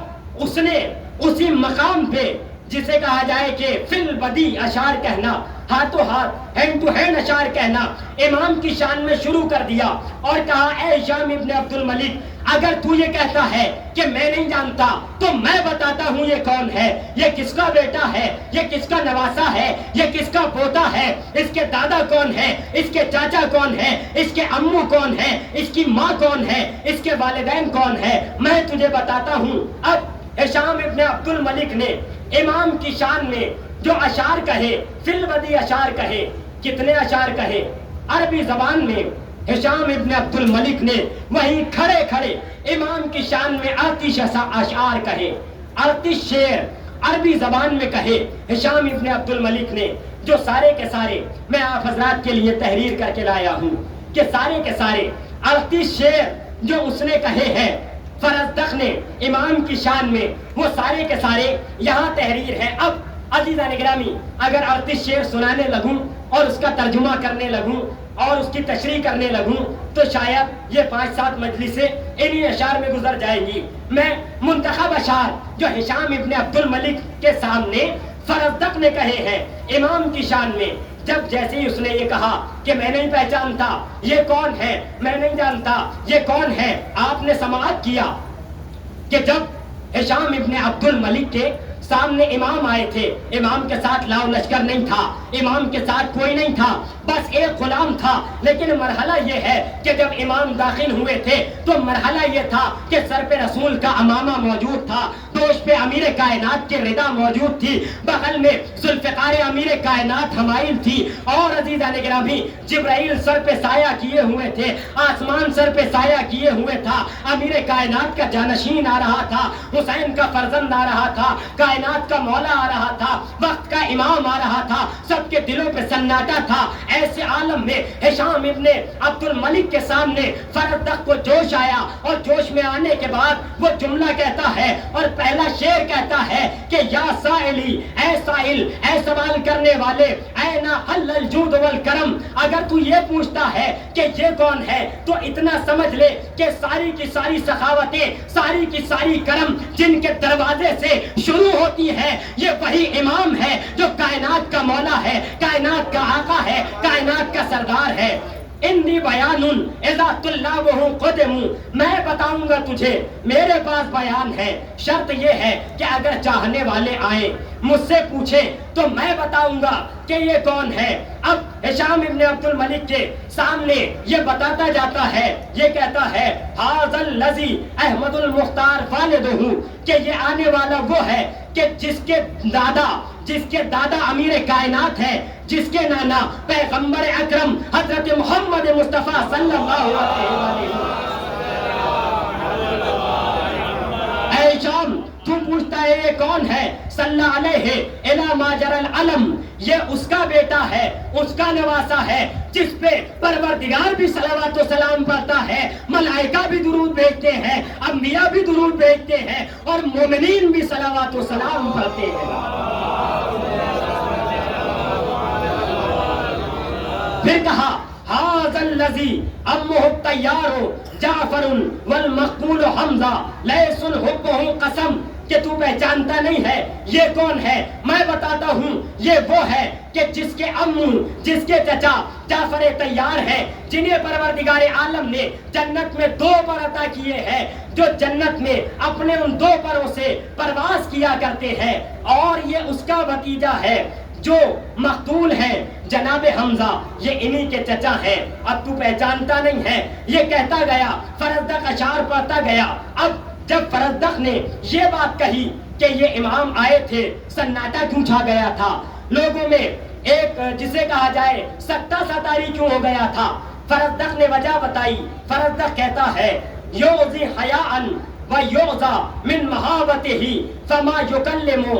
اس نے اسی مقام پہ جسے کہا جائے کہ فی البدی اشعار کہنا، ہاتھوں ہاتھ، ہینڈ ٹو ہینڈ اشعار کہنا امام کی شان میں شروع کر دیا، اور کہا اے ہشام ابن عبد الملک، اگر تو یہ کہتا ہے کہ میں نہیں جانتا تو میں بتاتا ہوں یہ کون ہے، یہ کس کا بیٹا ہے، یہ کس کا نواسا ہے، یہ کس کا پوتا ہے، اس کے دادا کون ہے، اس کے چاچا کون ہے، اس کے امو کون ہے، اس کی ماں کون ہے، اس کے والدین کون ہے، میں تجھے بتاتا ہوں. اب ہشام ابن عبد الملک نے امام کی شان میں جو اشعار کہے، فی البدی اشعار کہے. کتنے اشعار کہے؟ عربی زبان میں ہشام ابن عبد الملک نے وہیں کھڑے کھڑے امام کی شان میں 38 اشعار کہے، 38 شعر عربی زبان میں کہے ہشام ابن عبد الملک نے، جو سارے کے سارے میں آپ حضرات کے لیے تحریر کر کے لایا ہوں کہ سارے کے سارے 38 شعر جو اس نے کہے ہیں فرزدق نے امام کی شان میں، وہ سارے کے سارے یہاں تحریر ہے. اب عزیزان گرامی، اگر 38 شعر سنانے لگوں اور اس کا ترجمہ کرنے لگوں اور اس کی تشریح کرنے لگوں تو شاید یہ 5-7 مجلسیں انہی اشعار میں گزر جائیں گی. میں منتخب اشعار جو ہشام ابن عبد الملک کے سامنے فرزدق نے کہے ہیں امام کی شان میں، جب جیسے ہی اس نے یہ کہا کہ میں نہیں پہچانتا یہ کون ہے، میں نہیں جانتا یہ کون ہے، آپ نے سماعت کیا کہ جب ہشام ابن عبد الملک کے سامنے امام آئے تھے، امام کے ساتھ لاؤ لشکر نہیں تھا، امام کے ساتھ کوئی نہیں تھا، بس ایک غلام تھا. لیکن مرحلہ یہ ہے کہ جب امام داخل ہوئے تھے تو مرحلہ یہ تھا کہ سر پہ رسول کا امامہ موجود تھا، دوش پہ امیر کائنات کی رضا موجود تھی، بغل میں ذوالفقار امیر کائنات حمائل تھی، اور عزیزان گرامی جبرائیل سر پہ سایہ کیے ہوئے تھے، آسمان سر پہ سایہ کیے ہوئے تھا، امیر کائنات کا جانشین آ رہا تھا، حسین کا فرزند آ رہا تھا، کائنات کا مولا آ رہا تھا، وقت کا امام آ رہا تھا، سب کے دلوں پہ سناٹا تھا. ایسے عالم میں ہشام ابن عبد الملک کے سامنے فرزدق کو جوش آیا، اور جوش میں آنے کے بعد وہ جملہ کہتا ہے اور پہلا شعر کہتا ہے کہ یا سائلی، اے سائل، اے سوال کرنے والے، اے نا حل الجود والکرم، اگر تو یہ پوچھتا ہے کہ یہ کون ہے تو اتنا سمجھ لے کہ ساری کی ساری سخاوتیں، ساری کی ساری کرم جن کے دروازے سے شروع ہوتی ہے یہ وہی امام ہے جو کائنات کا مولا ہے، کائنات کا آقا ہے، کائنات کا سردار ہے. انی بیان اذا طلابہ قدموا، میں بتاؤں گا تجھے، میرے پاس بیان ہے، شرط یہ ہے کہ اگر چاہنے والے آئیں مجھ سے پوچھیں تو میں بتاؤں گا کہ یہ کون ہے. اب ہشام ابن عبد الملک کے سامنے یہ بتاتا جاتا ہے، یہ کہتا ہے ھذا الذی احمد المختار والدہ، کہ یہ آنے والا وہ ہے کہ جس کے دادا امیر کائنات ہے، جس کے نانا پیغمبر اکرم حضرت محمد مصطفیٰ صلی اللہ علیہ وسلم. اے ہشام، تو پوچھتا ہے یہ کون ہے؟ صلی علیہ الی ما جری العلم، یہ اس کا بیٹا ہے، اس کا نواسا ہے جس پہ پروردگار بھی صلوات و سلام پڑھتا ہے، ملائکہ بھی درود بھیجتے ہیں، انبیاء بھی درود بھیجتے ہیں، اور مومنین بھی صلوات و سلام پڑھتے ہیں. پھر کہا ھذا الذی امہ الطیار جعفر والمقبول حمزہ لیس حبہ قسم، کہ تو پہچانتا نہیں ہے یہ کون ہے. میں بتاتا ہوں یہ وہ ہے کہ جس کے امو، جس کے چچا جعفر طیار ہے، جنہیں پروردگار عالم نے جنت میں 2 پر عطا کیے ہیں، جو جنت میں اپنے ان 2 پروں سے پرواز کیا کرتے ہیں، اور یہ اس کا بھتیجا ہے جو مقتول ہیں جناب حمزہ یہ انہی کے چچا ہیں، اب تو پہچانتا نہیں ہے، یہ کہتا گیا، فرزدق اشعار پڑھتا گیا۔ اب جب فرزدق نے یہ بات کہی کہ یہ امام آئے تھے، سناٹا کیوں چھا گیا تھا لوگوں میں، ایک جسے کہا جائے سکتہ ساتاری کیوں ہو گیا تھا؟ فرزدق نے وجہ بتائی۔ فرزدق کہتا ہے یوزی حیاءً و یوزا من محابتہ فما یکلمو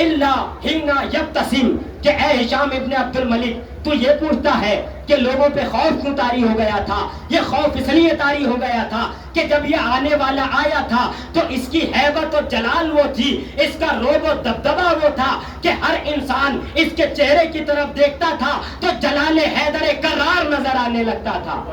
الا حین یبتسم، کہ اے ہشام ابن عبد الملک تو یہ پوچھتا ہے کہ لوگوں پہ خوف کیوں طاری ہو گیا تھا؟ یہ خوف اس لیے طاری ہو گیا تھا کہ جب یہ آنے والا آیا تھا تو اس کی ہیبت و جلال وہ تھی، اس کا روب و دبدبہ وہ تھا کہ ہر انسان اس کے چہرے کی طرف دیکھتا تھا تو جلال حیدر کرار نظر آنے لگتا تھا۔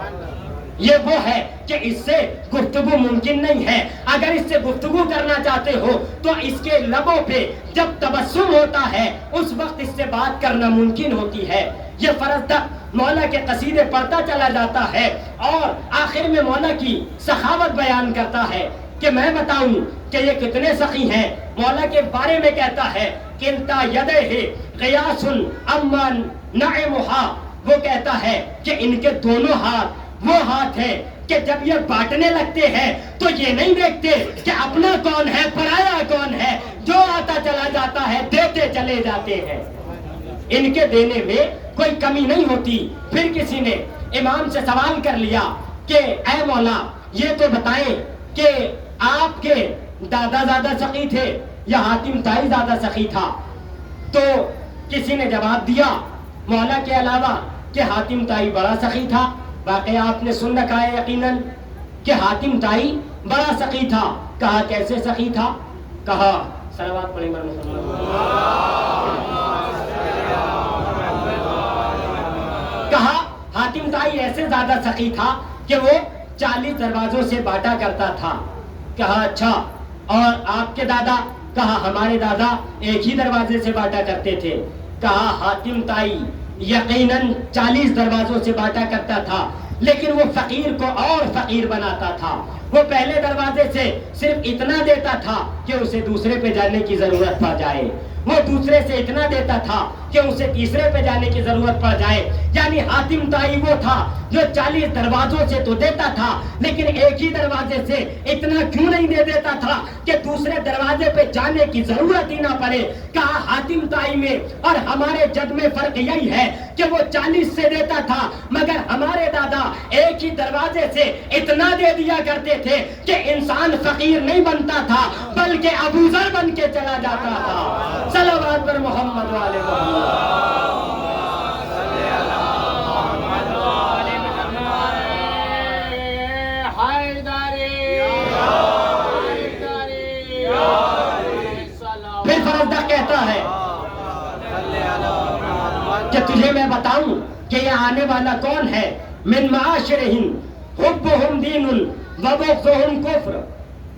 یہ وہ ہے کہ اس سے گفتگو ممکن نہیں ہے، اگر اس سے گفتگو کرنا چاہتے ہو تو اس کے لبوں پہ جب تبسم ہوتا ہے اس وقت اس سے بات کرنا ممکن ہوتی ہے۔ یہ فرزدق مولا کے قصیدے پڑھتا چلا جاتا ہے اور آخر میں مولا کی سخاوت بیان کرتا ہے کہ میں بتاؤں کہ یہ کتنے سخی ہیں۔ مولا کے بارے میں کہتا ہے کلتا یدہ غیاث اما نعمہا، وہ کہتا ہے کہ ان کے دونوں ہاتھ وہ ہاتھ ہے کہ جب یہ بانٹنے لگتے ہیں تو یہ نہیں دیکھتے کہ اپنا کون ہے پرایا کون ہے، جو آتا چلا جاتا ہے دیتے چلے جاتے ہیں، ان کے دینے میں کوئی کمی نہیں ہوتی۔ پھر کسی نے امام سے سوال کر لیا کہ اے مولا یہ تو بتائیں کہ آپ کے دادا زیادہ سخی تھے یا حاتم طائی زیادہ سخی تھا؟ تو کسی نے جواب دیا مولا کے علاوہ کہ حاتم طائی بڑا سخی تھا۔ واقعہ آپ نے سن رکھا ہے یقیناً کہ حاتم طائی بڑا سخی تھا۔ کہا کیسے سخی تھا؟ کہا صلوات پڑھیں کہا حاتم طائی ایسے زیادہ سخی تھا کہ وہ 40 دروازوں سے بانٹا کرتا تھا۔ کہا اچھا اور آپ کے دادا؟ کہا ہمارے دادا ایک ہی دروازے سے بانٹا کرتے تھے۔ کہا حاتم طائی یقیناً 40 دروازوں سے بانٹا کرتا تھا، لیکن وہ فقیر کو اور فقیر بناتا تھا۔ وہ پہلے دروازے سے صرف اتنا دیتا تھا کہ اسے دوسرے پہ جانے کی ضرورت پڑ جائے، وہ دوسرے سے اتنا دیتا تھا کہ اسے تیسرے پہ جانے کی ضرورت پڑ جائے۔ یعنی حاتم طائی وہ تھا جو 40 دروازوں سے تو دیتا تھا لیکن ایک ہی دروازے سے اتنا کیوں نہیں دے دیتا تھا کہ دوسرے دروازے پہ جانے کی ضرورت ہی نہ پڑے۔ کہا حاتم طائی میں اور ہمارے جد میں فرق یہی ہے کہ وہ 40 سے دیتا تھا مگر ہمارے دادا ایک ہی دروازے سے اتنا دے دیا کرتے تھے کہ انسان فقیر نہیں بنتا تھا بلکہ ابو ذر بن کے چلا جاتا تھا۔ صلوات پر محمد والے محمد۔ پھر فرزدق کہتا ہے کہ تجھے میں بتاؤں کہ یہ آنے والا کون ہے؟ من معاشرہم حبہم دین وبغضہم کفر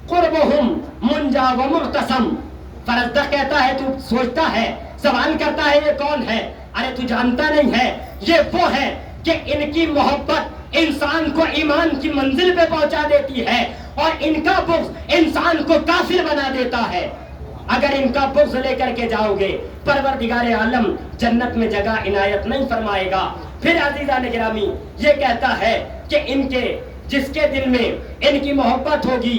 قربہم منجا ومعتصم۔ فرزدق کہتا ہے تو سوچتا ہے، سوال کرتا ہے یہ کون ہے؟ ارے تو جانتا نہیں ہے، یہ وہ ہے کہ ان کی محبت انسان کو ایمان کی منزل پہ پہنچا دیتی ہے اور ان کا بغض انسان کو کافر بنا دیتا ہے۔ اگر ان کا بغض لے کر کے جاؤ گے پروردگار عالم جنت میں جگہ عنایت نہیں فرمائے گا۔ پھر عزیزان گرامی یہ کہتا ہے کہ ان کے جس کے دل میں ان کی محبت ہوگی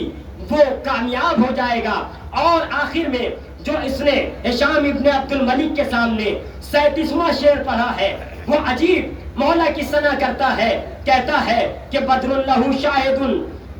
وہ کامیاب ہو جائے گا۔ اور آخر میں جو اس نے ہشام ابن عبد الملک کے سامنے 37واں شعر پڑھا ہے وہ عجیب مولا کی ثنا کرتا ہے، کہتا ہے کہ بدر اللہ شاہد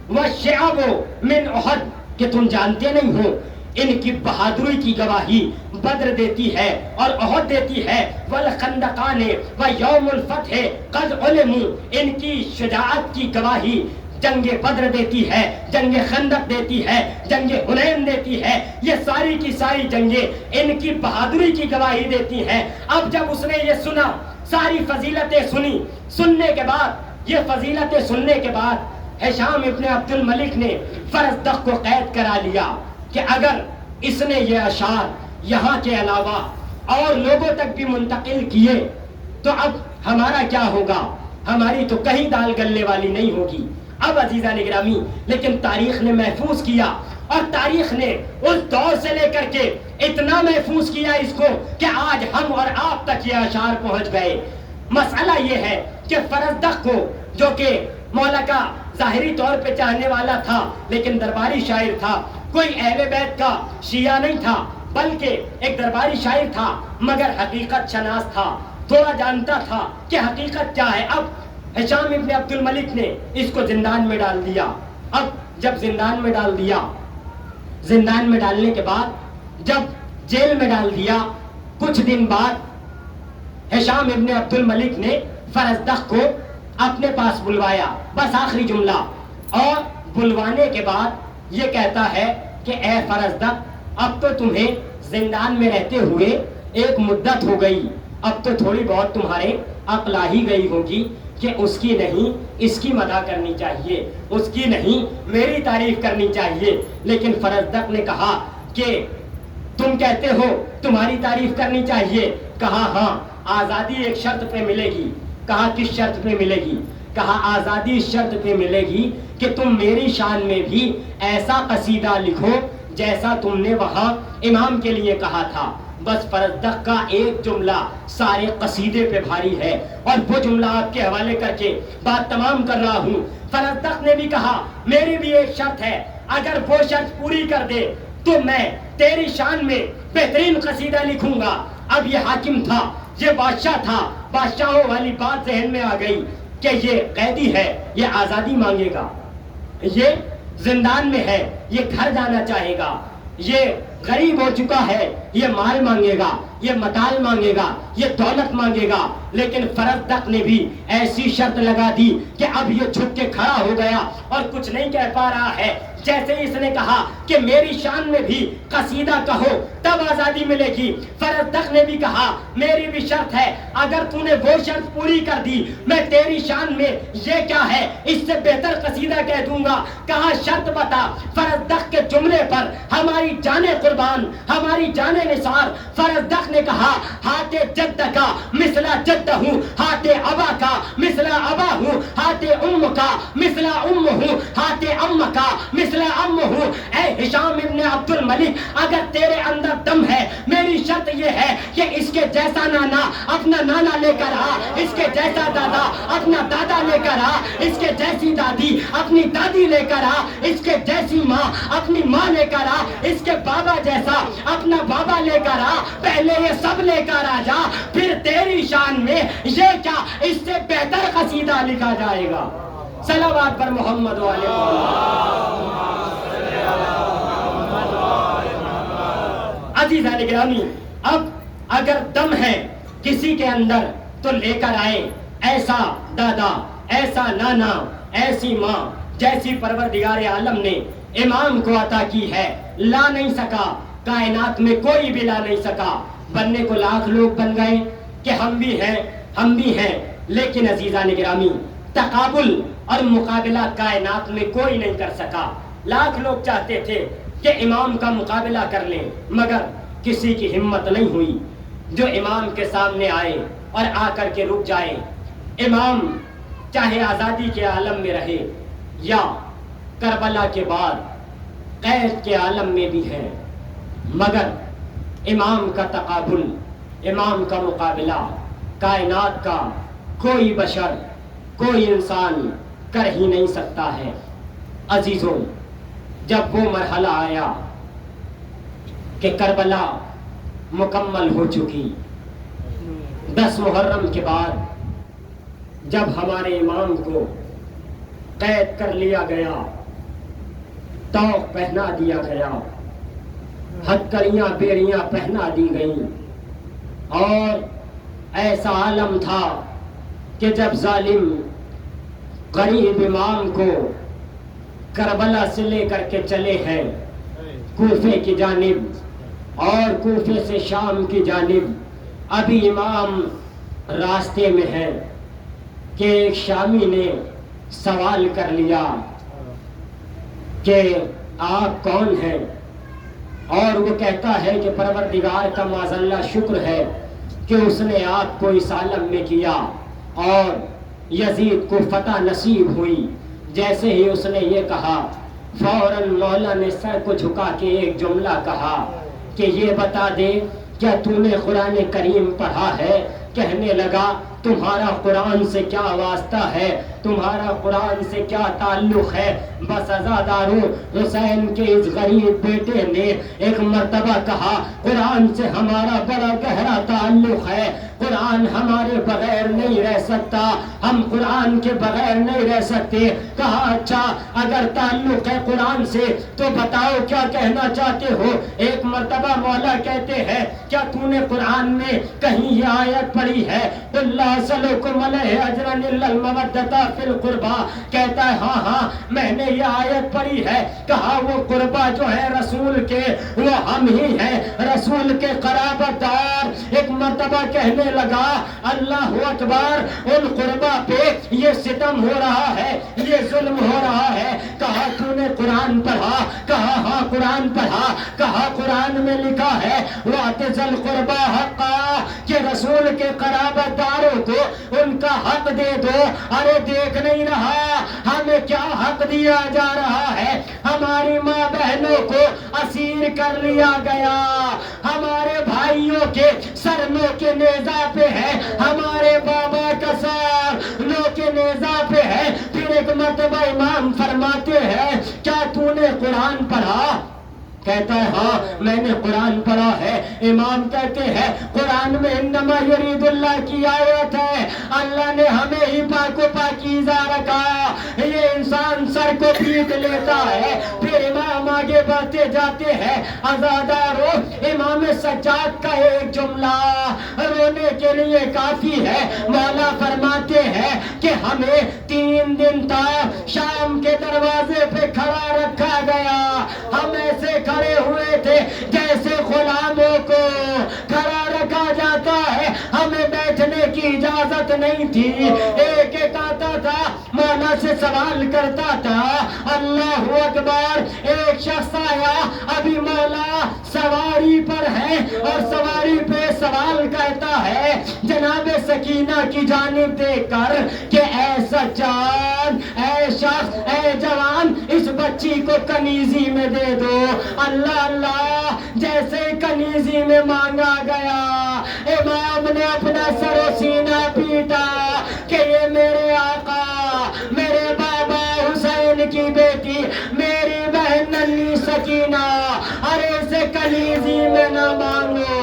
والشعب من احد، کہ تم جانتے نہیں ہو ان کی بہادری کی گواہی بدر دیتی ہے اور احد دیتی ہے۔ والخندقان ویوم الفتح قد علموا، ان کی شجاعت کی گواہی جنگ بدر دیتی ہے، جنگ خندق دیتی ہے، جنگ حنین دیتی ہے، یہ ساری کی ساری جنگیں ان کی بہادری کی گواہی دیتی ہیں۔ اب جب اس نے یہ سنا، ساری فضیلتیں سنی، سننے کے بعد یہ فضیلتیں سننے کے بعد ہشام ابن عبد الملک نے فرزدق کو قید کرا لیا کہ اگر اس نے یہ اشعار یہاں کے علاوہ اور لوگوں تک بھی منتقل کیے تو اب ہمارا کیا ہوگا؟ ہماری تو کہیں دال گلنے والی نہیں ہوگی۔ اب عزیزان گرامی لیکن تاریخ نے محفوظ کیا اور تاریخ نے اس دور سے لے کر کے اتنا محفوظ کیا اس کو کہ آج ہم اور آپ تک یہ اشعار پہنچ گئے۔ مسئلہ یہ ہے کہ فرزدق کو، جو کہ مولا کا ظاہری طور پہ چاہنے والا تھا لیکن درباری شاعر تھا، کوئی اہل بیت کا شیعہ نہیں تھا بلکہ ایک درباری شاعر تھا، مگر حقیقت شناس تھا، تھوڑا جانتا تھا کہ حقیقت کیا ہے۔ اب ہشام ابن عبد الملک نے اس کو زندان میں ڈال دیا۔ اب جب زندان میں ڈال دیا، زندان میں ڈالنے کے بعد جب جیل میں ڈال دیا، کچھ دن بعد ہشام ابن عبد الملک نے فرزدق کو اپنے پاس بلوایا، بس آخری جملہ، اور بلوانے کے بعد یہ کہتا ہے کہ اے فرزدق، اب تو تمہیں زندان میں رہتے ہوئے ایک مدت ہو گئی، اب تو تھوڑی بہت تمہارے عقل آ ہی گئی ہوگی کہ اس کی نہیں اس کی مدح کرنی چاہیے، اس کی نہیں میری تعریف کرنی چاہیے۔ لیکن فرزدق نے کہا کہ تم کہتے ہو تمہاری تعریف کرنی چاہیے، کہا ہاں، آزادی ایک شرط پہ ملے گی۔ کہا کس شرط پہ ملے گی؟ کہا آزادی اس شرط پہ ملے گی کہ تم میری شان میں بھی ایسا قصیدہ لکھو جیسا تم نے وہاں امام کے لیے کہا تھا۔ بس فرزدق کا ایک جملہ سارے قصیدے پہ بھاری ہے، اور وہ جملہ آپ کے حوالے کر کے بات تمام کر رہا ہوں۔ فرزدق نے بھی کہا میری بھی ایک شرط ہے، اگر وہ شرط پوری کر دے تو میں تیری شان میں بہترین قصیدہ لکھوں گا۔ اب یہ حاکم تھا، یہ بادشاہ تھا، بادشاہوں والی بات ذہن میں آ گئی کہ یہ قیدی ہے، یہ آزادی مانگے گا، یہ زندان میں ہے، یہ گھر جانا چاہے گا، یہ غریب ہو چکا ہے، یہ مال مانگے گا، یہ متال مانگے گا، یہ دولت مانگے گا۔ لیکن فرزدق نے بھی ایسی شرط لگا دی کہ اب یہ جھک کے کھڑا ہو گیا اور کچھ نہیں کہہ پا رہا ہے۔ جیسے اس نے کہا کہ میری شان میں بھی قصیدہ کہو تب آزادی ملے گی، فرزدق نے بھی کہا میری بھی شرط ہے، اگر تو نے وہ شرط پوری کر دی میں تیری شان میں یہ کیا ہے اس سے بہتر قصیدہ کہہ دوں گا۔ کہا شرط بتا۔ فرزدق کے جملے پر ہماری جانیں قربان، ہماری جانیں نثار۔ فرزدق نے کہا ہاتھ جد کا مثلا جد ہوں، ہاتھ ابا کا مثلا ابا ہوں، ہاتھ ام کا مثلا ام ہوں، ہاتھ ام کا مثلا ام ہوں۔ اے ہشام ابن عبد الملک، اگر تیرے اندر دم ہے میری شرط یہ ہے کہ اس کے جیسا نانا اپنا نانا لے کر آ، اس کے جیسا دادا اپنا دادا لے کر آ، اس کے جیسی دادی اپنی دادی لے کر آ، اس کے جیسی ماں اپنی ماں لے کر آ، اس کے بابا جیسا اپنا بابا لے کر آ، پہلے یہ سب لے کر آ جا، پھر تیری شان میں یہ کیا اس سے بہتر قصیدہ لکھا جائے گا۔ صلوات پر محمد و علیہ عزیزان گرامی، اب اگر دم ہے کسی کے اندر تو لے کر آئے ایسا دادا، ایسا نانا، ایسی ماں جیسی پروردگار عالم نے امام کو عطا کی ہے۔ لا نہیں سکا، کائنات میں کوئی بھی لا نہیں سکا۔ بننے کو لاکھ لوگ بن گئے کہ ہم بھی ہیں، ہم بھی ہیں، لیکن عزیزان گرامی تقابل اور مقابلہ کائنات میں کوئی نہیں کر سکا۔ لاکھ لوگ چاہتے تھے کہ امام کا مقابلہ کر لیں، مگر کسی کی ہمت نہیں ہوئی جو امام کے سامنے آئے اور آ کر کے رک جائے۔ امام چاہے آزادی کے عالم میں رہے یا کربلا کے بعد قید کے عالم میں بھی ہے، مگر امام کا تقابل، امام کا مقابلہ کائنات کا کوئی بشر، کوئی انسان کر ہی نہیں سکتا ہے۔ عزیزوں، جب وہ مرحلہ آیا کہ کربلا مکمل ہو چکی، 10 محرم کے بعد جب ہمارے امام کو قید کر لیا گیا، طوق پہنا دیا گیا، ہتکڑیاں بیڑیاں پہنا دی گئیں، اور ایسا عالم تھا کہ جب ظالم غریب امام کو کربلا سے لے کر کے چلے ہیں کوفے کی جانب اور کوفے سے شام کی جانب، ابھی امام راستے میں ہے کہ ایک شامی نے سوال کر لیا کہ آپ کون ہیں، اور وہ کہتا ہے کہ پروردگار کا معاذاللہ شکر ہے کہ اس نے آپ کو اس عالم میں کیا اور یزید کو فتح نصیب ہوئی۔ جیسے ہی اس نے یہ کہا، فوراً مولا نے سر کو جھکا کے ایک جملہ کہا کہ یہ بتا دے کیا تو نے قرآن کریم پڑھا ہے؟ کہنے لگا تمہارا قرآن سے کیا واسطہ ہے، تمہارا قرآن سے کیا تعلق ہے؟ بس عزادارو حسین کے اس غریب بیٹے نے ایک مرتبہ کہا قرآن سے ہمارا بڑا گہرا تعلق ہے، قرآن ہمارے بغیر نہیں رہ سکتا، ہم قرآن کے بغیر نہیں رہ سکتے۔ کہا اچھا اگر تعلق ہے قرآن سے تو بتاؤ کیا کہنا چاہتے ہو؟ ایک مرتبہ مولا کہتے ہیں کیا تو نے قرآن میں کہیں یہ آیت پڑھی ہے اللہ سلوکم علیہ اجرن الا المودۃ فی القربى؟ کہتا ہے ہاں ہاں میں نے یہ آیت پڑھی ہے۔ کہا وہ قربا جو ہے رسول کے وہ ہم ہی ہیں، رسول کے قرابت دار۔ ایک مرتبہ کہنے لگا اللہ اکبر، ان قربا پہ یہ ستم ہو رہا ہے، یہ ظلم ہو رہا ہے۔ کہا تو نے قرآن پڑھا؟ کہا ہاں قرآن پڑھا۔ کہا قرآن میں لکھا ہے وَأْتِ ذَا الْقُرْبَى حَقًّا کہ رسول کے قرابت داروں کو ان کا حق دے دو۔ ارے دیکھ نہیں رہا ہمیں کیا حق دیا جا رہا ہے؟ ہماری ماں بہنوں کو اسیر کر لیا گیا، ہمارے بھائیوں کے سر نو کے نیزہ پہ ہے، ہمارے بابا کا سر نو کے نیزہ پہ ہے۔ پھر ایک مرتبہ امام فرماتے ہیں کیا تو نے قرآن پڑھا؟ کہتا ہے ہاں میں نے قرآن پڑھا ہے۔ امام کہتے ہیں قرآن میں انما یرید اللہ کی آیت ہے، اللہ نے ہمیں ہی پاک و پاکیزہ رکھا، یہ انسان سر کو پیٹ لیتا ہے۔ پھر امام آگے بڑھتے جاتے ہیں عزادارو امام سجاد کا ایک جملہ رونے کے لیے کافی ہے۔ مولا فرماتے ہیں کہ ہمیں 3 دن تک شام کے دروازے پہ کھڑا رکھا گیا، ہم ایسے کھڑے ہوئے تھے جیسے غلاموں کو کھڑا رکھا جاتا ہے، ہمیں بیٹھنے کی اجازت نہیں تھی۔ ایک ایک آتا تھا مولا سے سوال کرتا تھا اللہ اکبر۔ ایک شخص آیا ابھی مولا سواری پر ہے اور سواری پہ سوال کرتا ہے جناب سکینہ کی جانب دیکھ کر کہ اے سجاد، اے شخص، اے جوان، اس بچی کو کنیزی میں دے دو۔ اللہ اللہ جیسے کنیزی میں مانگا گیا، امام نے اپنا سر و سینہ پیٹا کہ یہ میرے آقا، میرے بابا حسین کی بیٹی، میری بہن ننھی سکینہ، ارے اسے کنیزی میں نہ مانگو۔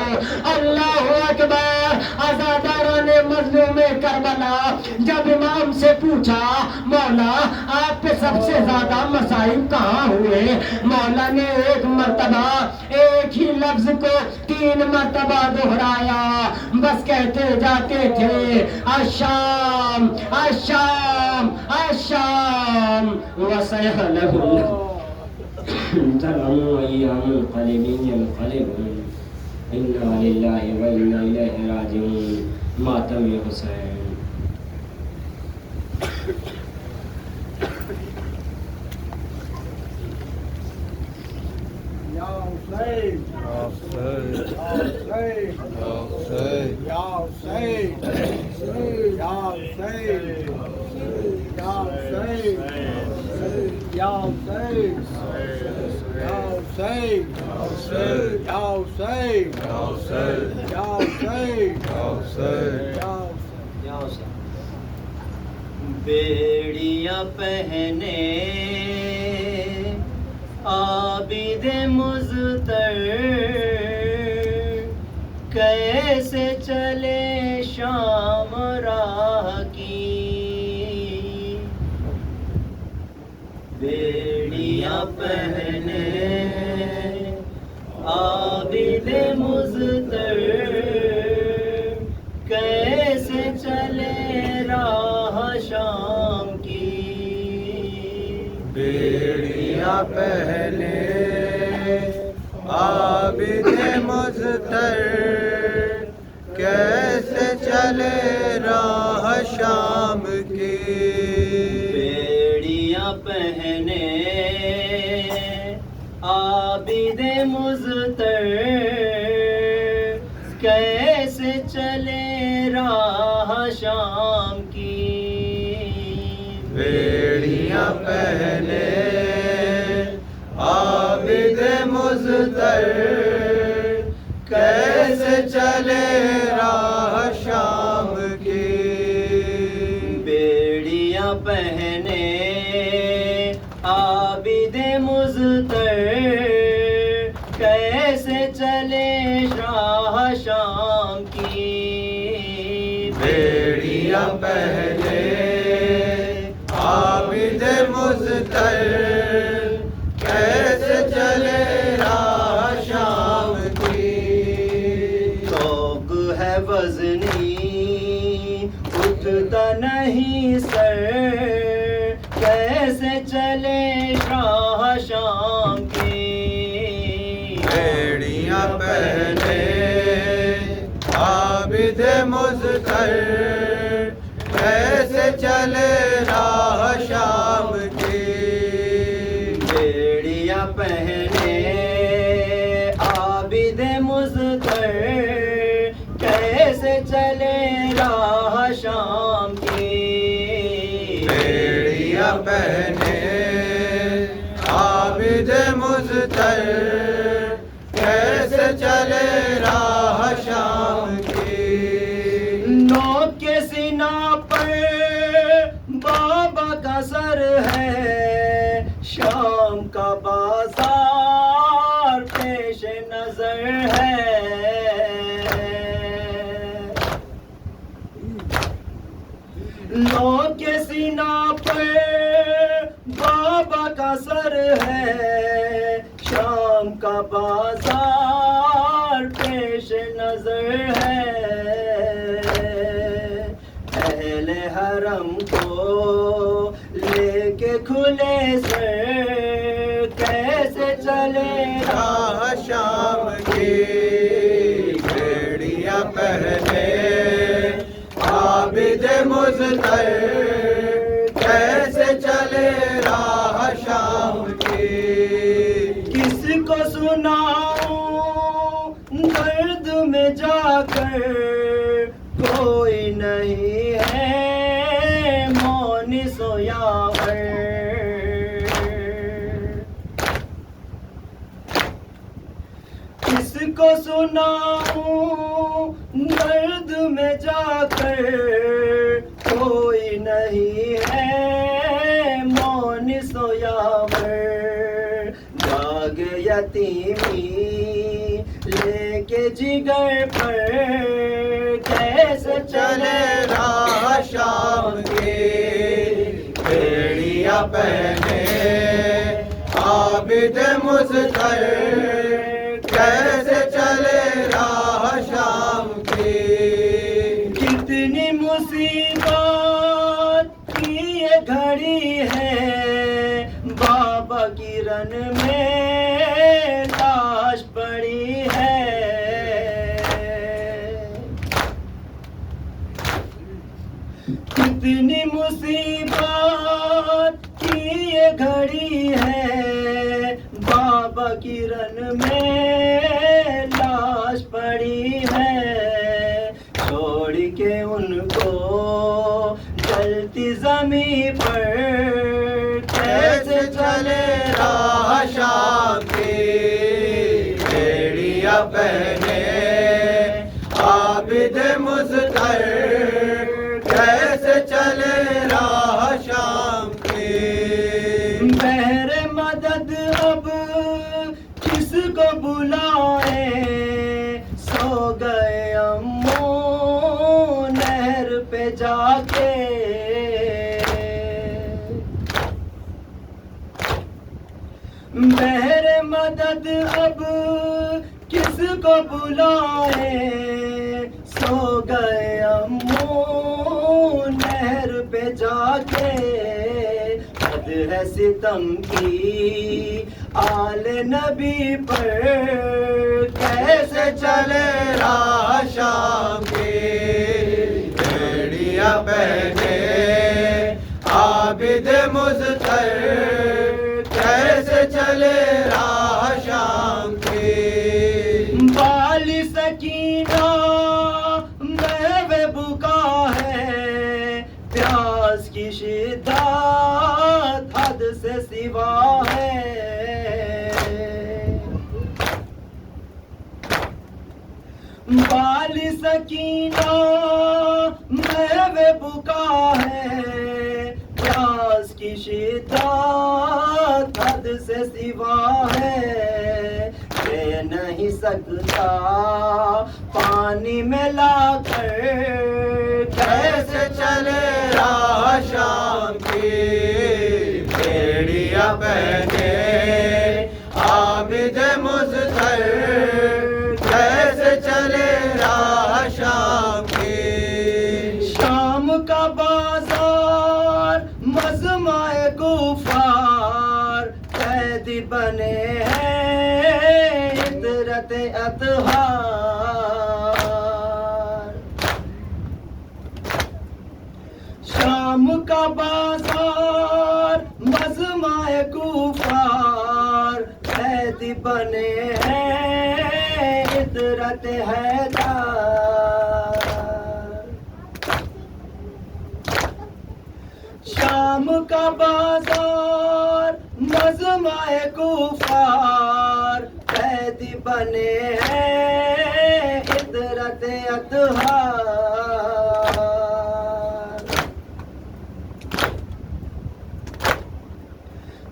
اللہ اکبر۔ عزاداران مظلوم کربلا جب امام سے پوچھا مولا آپ پہ سب سے زیادہ مصائب کہاں ہوئے؟ مولا نے ایک مرتبہ ایک ہی لفظ کو 3 مرتبہ دہرایا، بس کہتے جاتے تھے الشام الشام الشام وسيحلف ترعوا أيام القلبين ينقلبون إنا لله وإنا إليه راجعون ماتم حسین۔ بیڑیاں پہنے عابد مزتر کیسے چلے شام راہ کی، بیڑیاں پہنے عابد مزتر کیسے چلے راہ شام کی، بیڑیاں پہنے عابد مزتر کیسے چلے راہ شام کی، بیڑیاں پہنے عابد مزتر کیسے چلے راہ شام کی، بیڑیاں پہنے مضطر کیسے چلے راہ شام کی بیڑیاں پہنے عابد مضطر کیسے چلے راہ شام کی بیڑیاں پہنے عابد مضطر کیسے چلے راہ شام کی شوق ہے وزنی اٹھتا نہیں سر کیسے چلے راہ شام کی بیڑیاں پہنے عابد مضطر کیسے چلے راہ شام کی بیڑیاں پہنے عابد مضطر کیسے چلے راہ شام کی بیڑیاں پہنے عابد مضطر کیسے چلے راہ شام کی نوک کے سینہ پر بابا کا سر ہے شام کا بازار پیش نظر ہے نوک کے سینہ پر بابا کا سر ہے شام کا بازار پیش نظر ہے اہل حرم کو لے کے کھلے سر کیسے چلے راہ شام کی بیڑیاں پہنے عابد مضطر کیسے چلے راہ شام کی کس کو سناؤں درد میں جا کر کوئی نہیں ہے مونس و یاور کس کو سناؤں درد میں جا کر کوئی نہیں ہے مونس و یاور جاگ یتیمی لے کے جگر پر کیسے چلے راہ شام کی بیڑیاں پہنے عابد مضطر کیسے چلے راہ شام کی کتنی مصیبت کی یہ گھڑی ہے بابا کی رن میں لاش پڑی ہے کتنی مصیبت کی یہ گھڑی ہے بابا کی رن میں لاش پڑی ہے چھوڑ کے ان کو جلتی زمین پر کیسے چلے راہ شام کی بیڑیاں پہنے عابد مضطر کیسے چلے راہ شام کی بہر مدد اب کس کو بلائے سو گئے امو نہر پہ جا کے بہر مدد اب کس کو بلائے سو گئے امو نہر پہ جا کے حد ہے ستم کی آل نبی پر کیسے چلے راہ شام کی بیڑیاں پہنے عابد مضطر کیسے چلے راہ شام کی بال سکینہ میں بکا ہے پیاس کی شدت حد سے سوا ہے بال سکینہ محو بکا ہے، پیاس کی شدت حد سے سوا ہے، دے نہیں سکتا پانی میں لا کر، کیسے چلے راہ شام کی بیڑیاں بہنے عابد مظفر، کیسے چلے راہ شام کی، شام کا بازار مجمع کفار، قیدی بنے ہیں عطرت اطہار، شام کا بازار مجمع کفار، قیدی بنے ہیں عطرت حیدر، شام کا بازار مجمع کفار، قیدی بنے ہیں عطرت اطہار،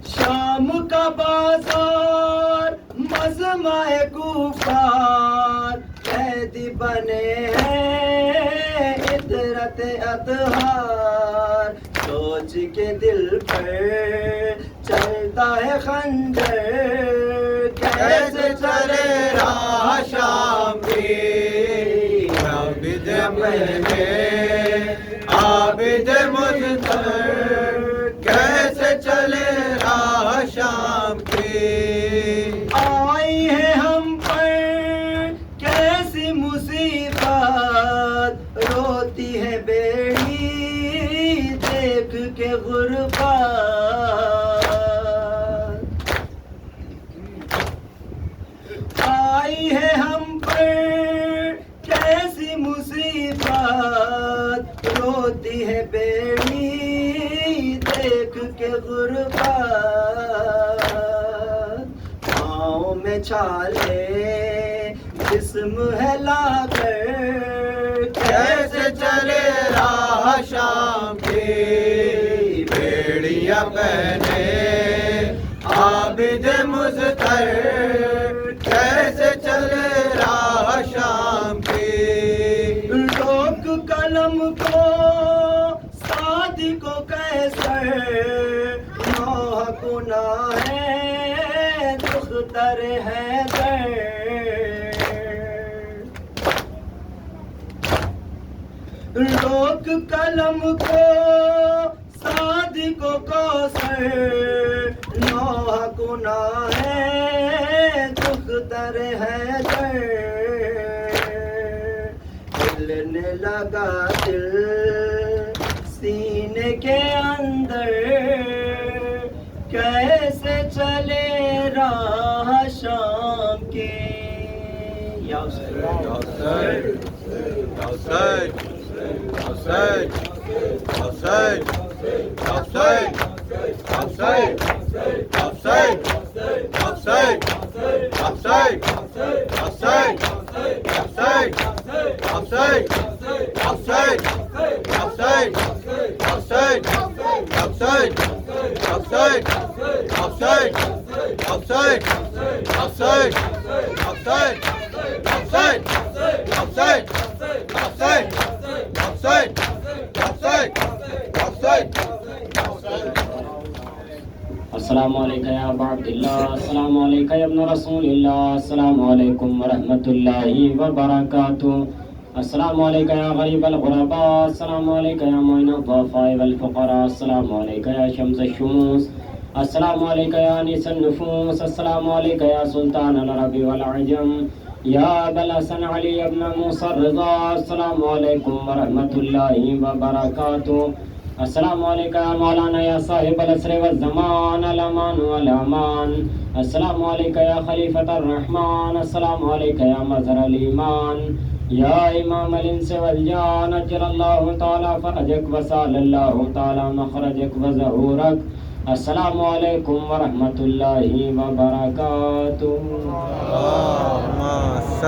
شام کا بازار مجمع کفار، قیدی بنے ہیں عطرت اطہار، سوچ کے دل پر چلتا ہے خنجر، کیسے چلے راہ شام کی عابد بنے عابد مظفر، کیسے چلے راہ شام کی، آئی ہے ہم پر کیسی مصیبت، روتی ہے بیڑی دیکھ کے غربت، آئی ہے ہم پر کیسی مصیبت، روتی ہے بیڑی دیکھ کے غربت، پاؤں میں چھالے جسم ہے لا کر، کیسے چلے راہ شام کی بیڑیاں بہنے عابد مظفر، کیسے چلے راہ شام کی، روک قلم کو سعدی کو کیسر، نوح گناہ ہے دختر حیدر، روک قلم کو سعدی کو کوثر، نوح گناہ ہے دختر حیدر، ہلنے لگا دل سینے کے اندر، کیسے چلے راہ شام کے، یا حسین السلام علیکم یا ابا عبداللہ، السلام علیکم یا ابن رسول اللہ، السلام علیکم ورحمۃ اللہ وبرکاتہ، السلام علیکم یا غریب الغرباء، السلام علیکم یا معین الضعفاء والفقراء، السلام علیکم یا شمس الشموس، السلام علیکم یا انیس النفوس، السلام علیکم یا سلطان العرب والعجم، یا ابا الحسن علی ابن موسیٰ الرضا، السلام علیکم ورحمۃ اللہ وبرکاتہ، السلام علیکم یا مولانا یا صاحب العصر والزمان، الامان والامان، السلام علیکم یا خلیفۃ الرحمن، السلام علیکم یا مظہر الایمان، یا امام الانس والجان، اجل اللہ تعالی فرجک وسال اللہ تعالی مخرجک وظہورک، السلام علیکم ورحمۃ اللہ وبرکاتہ۔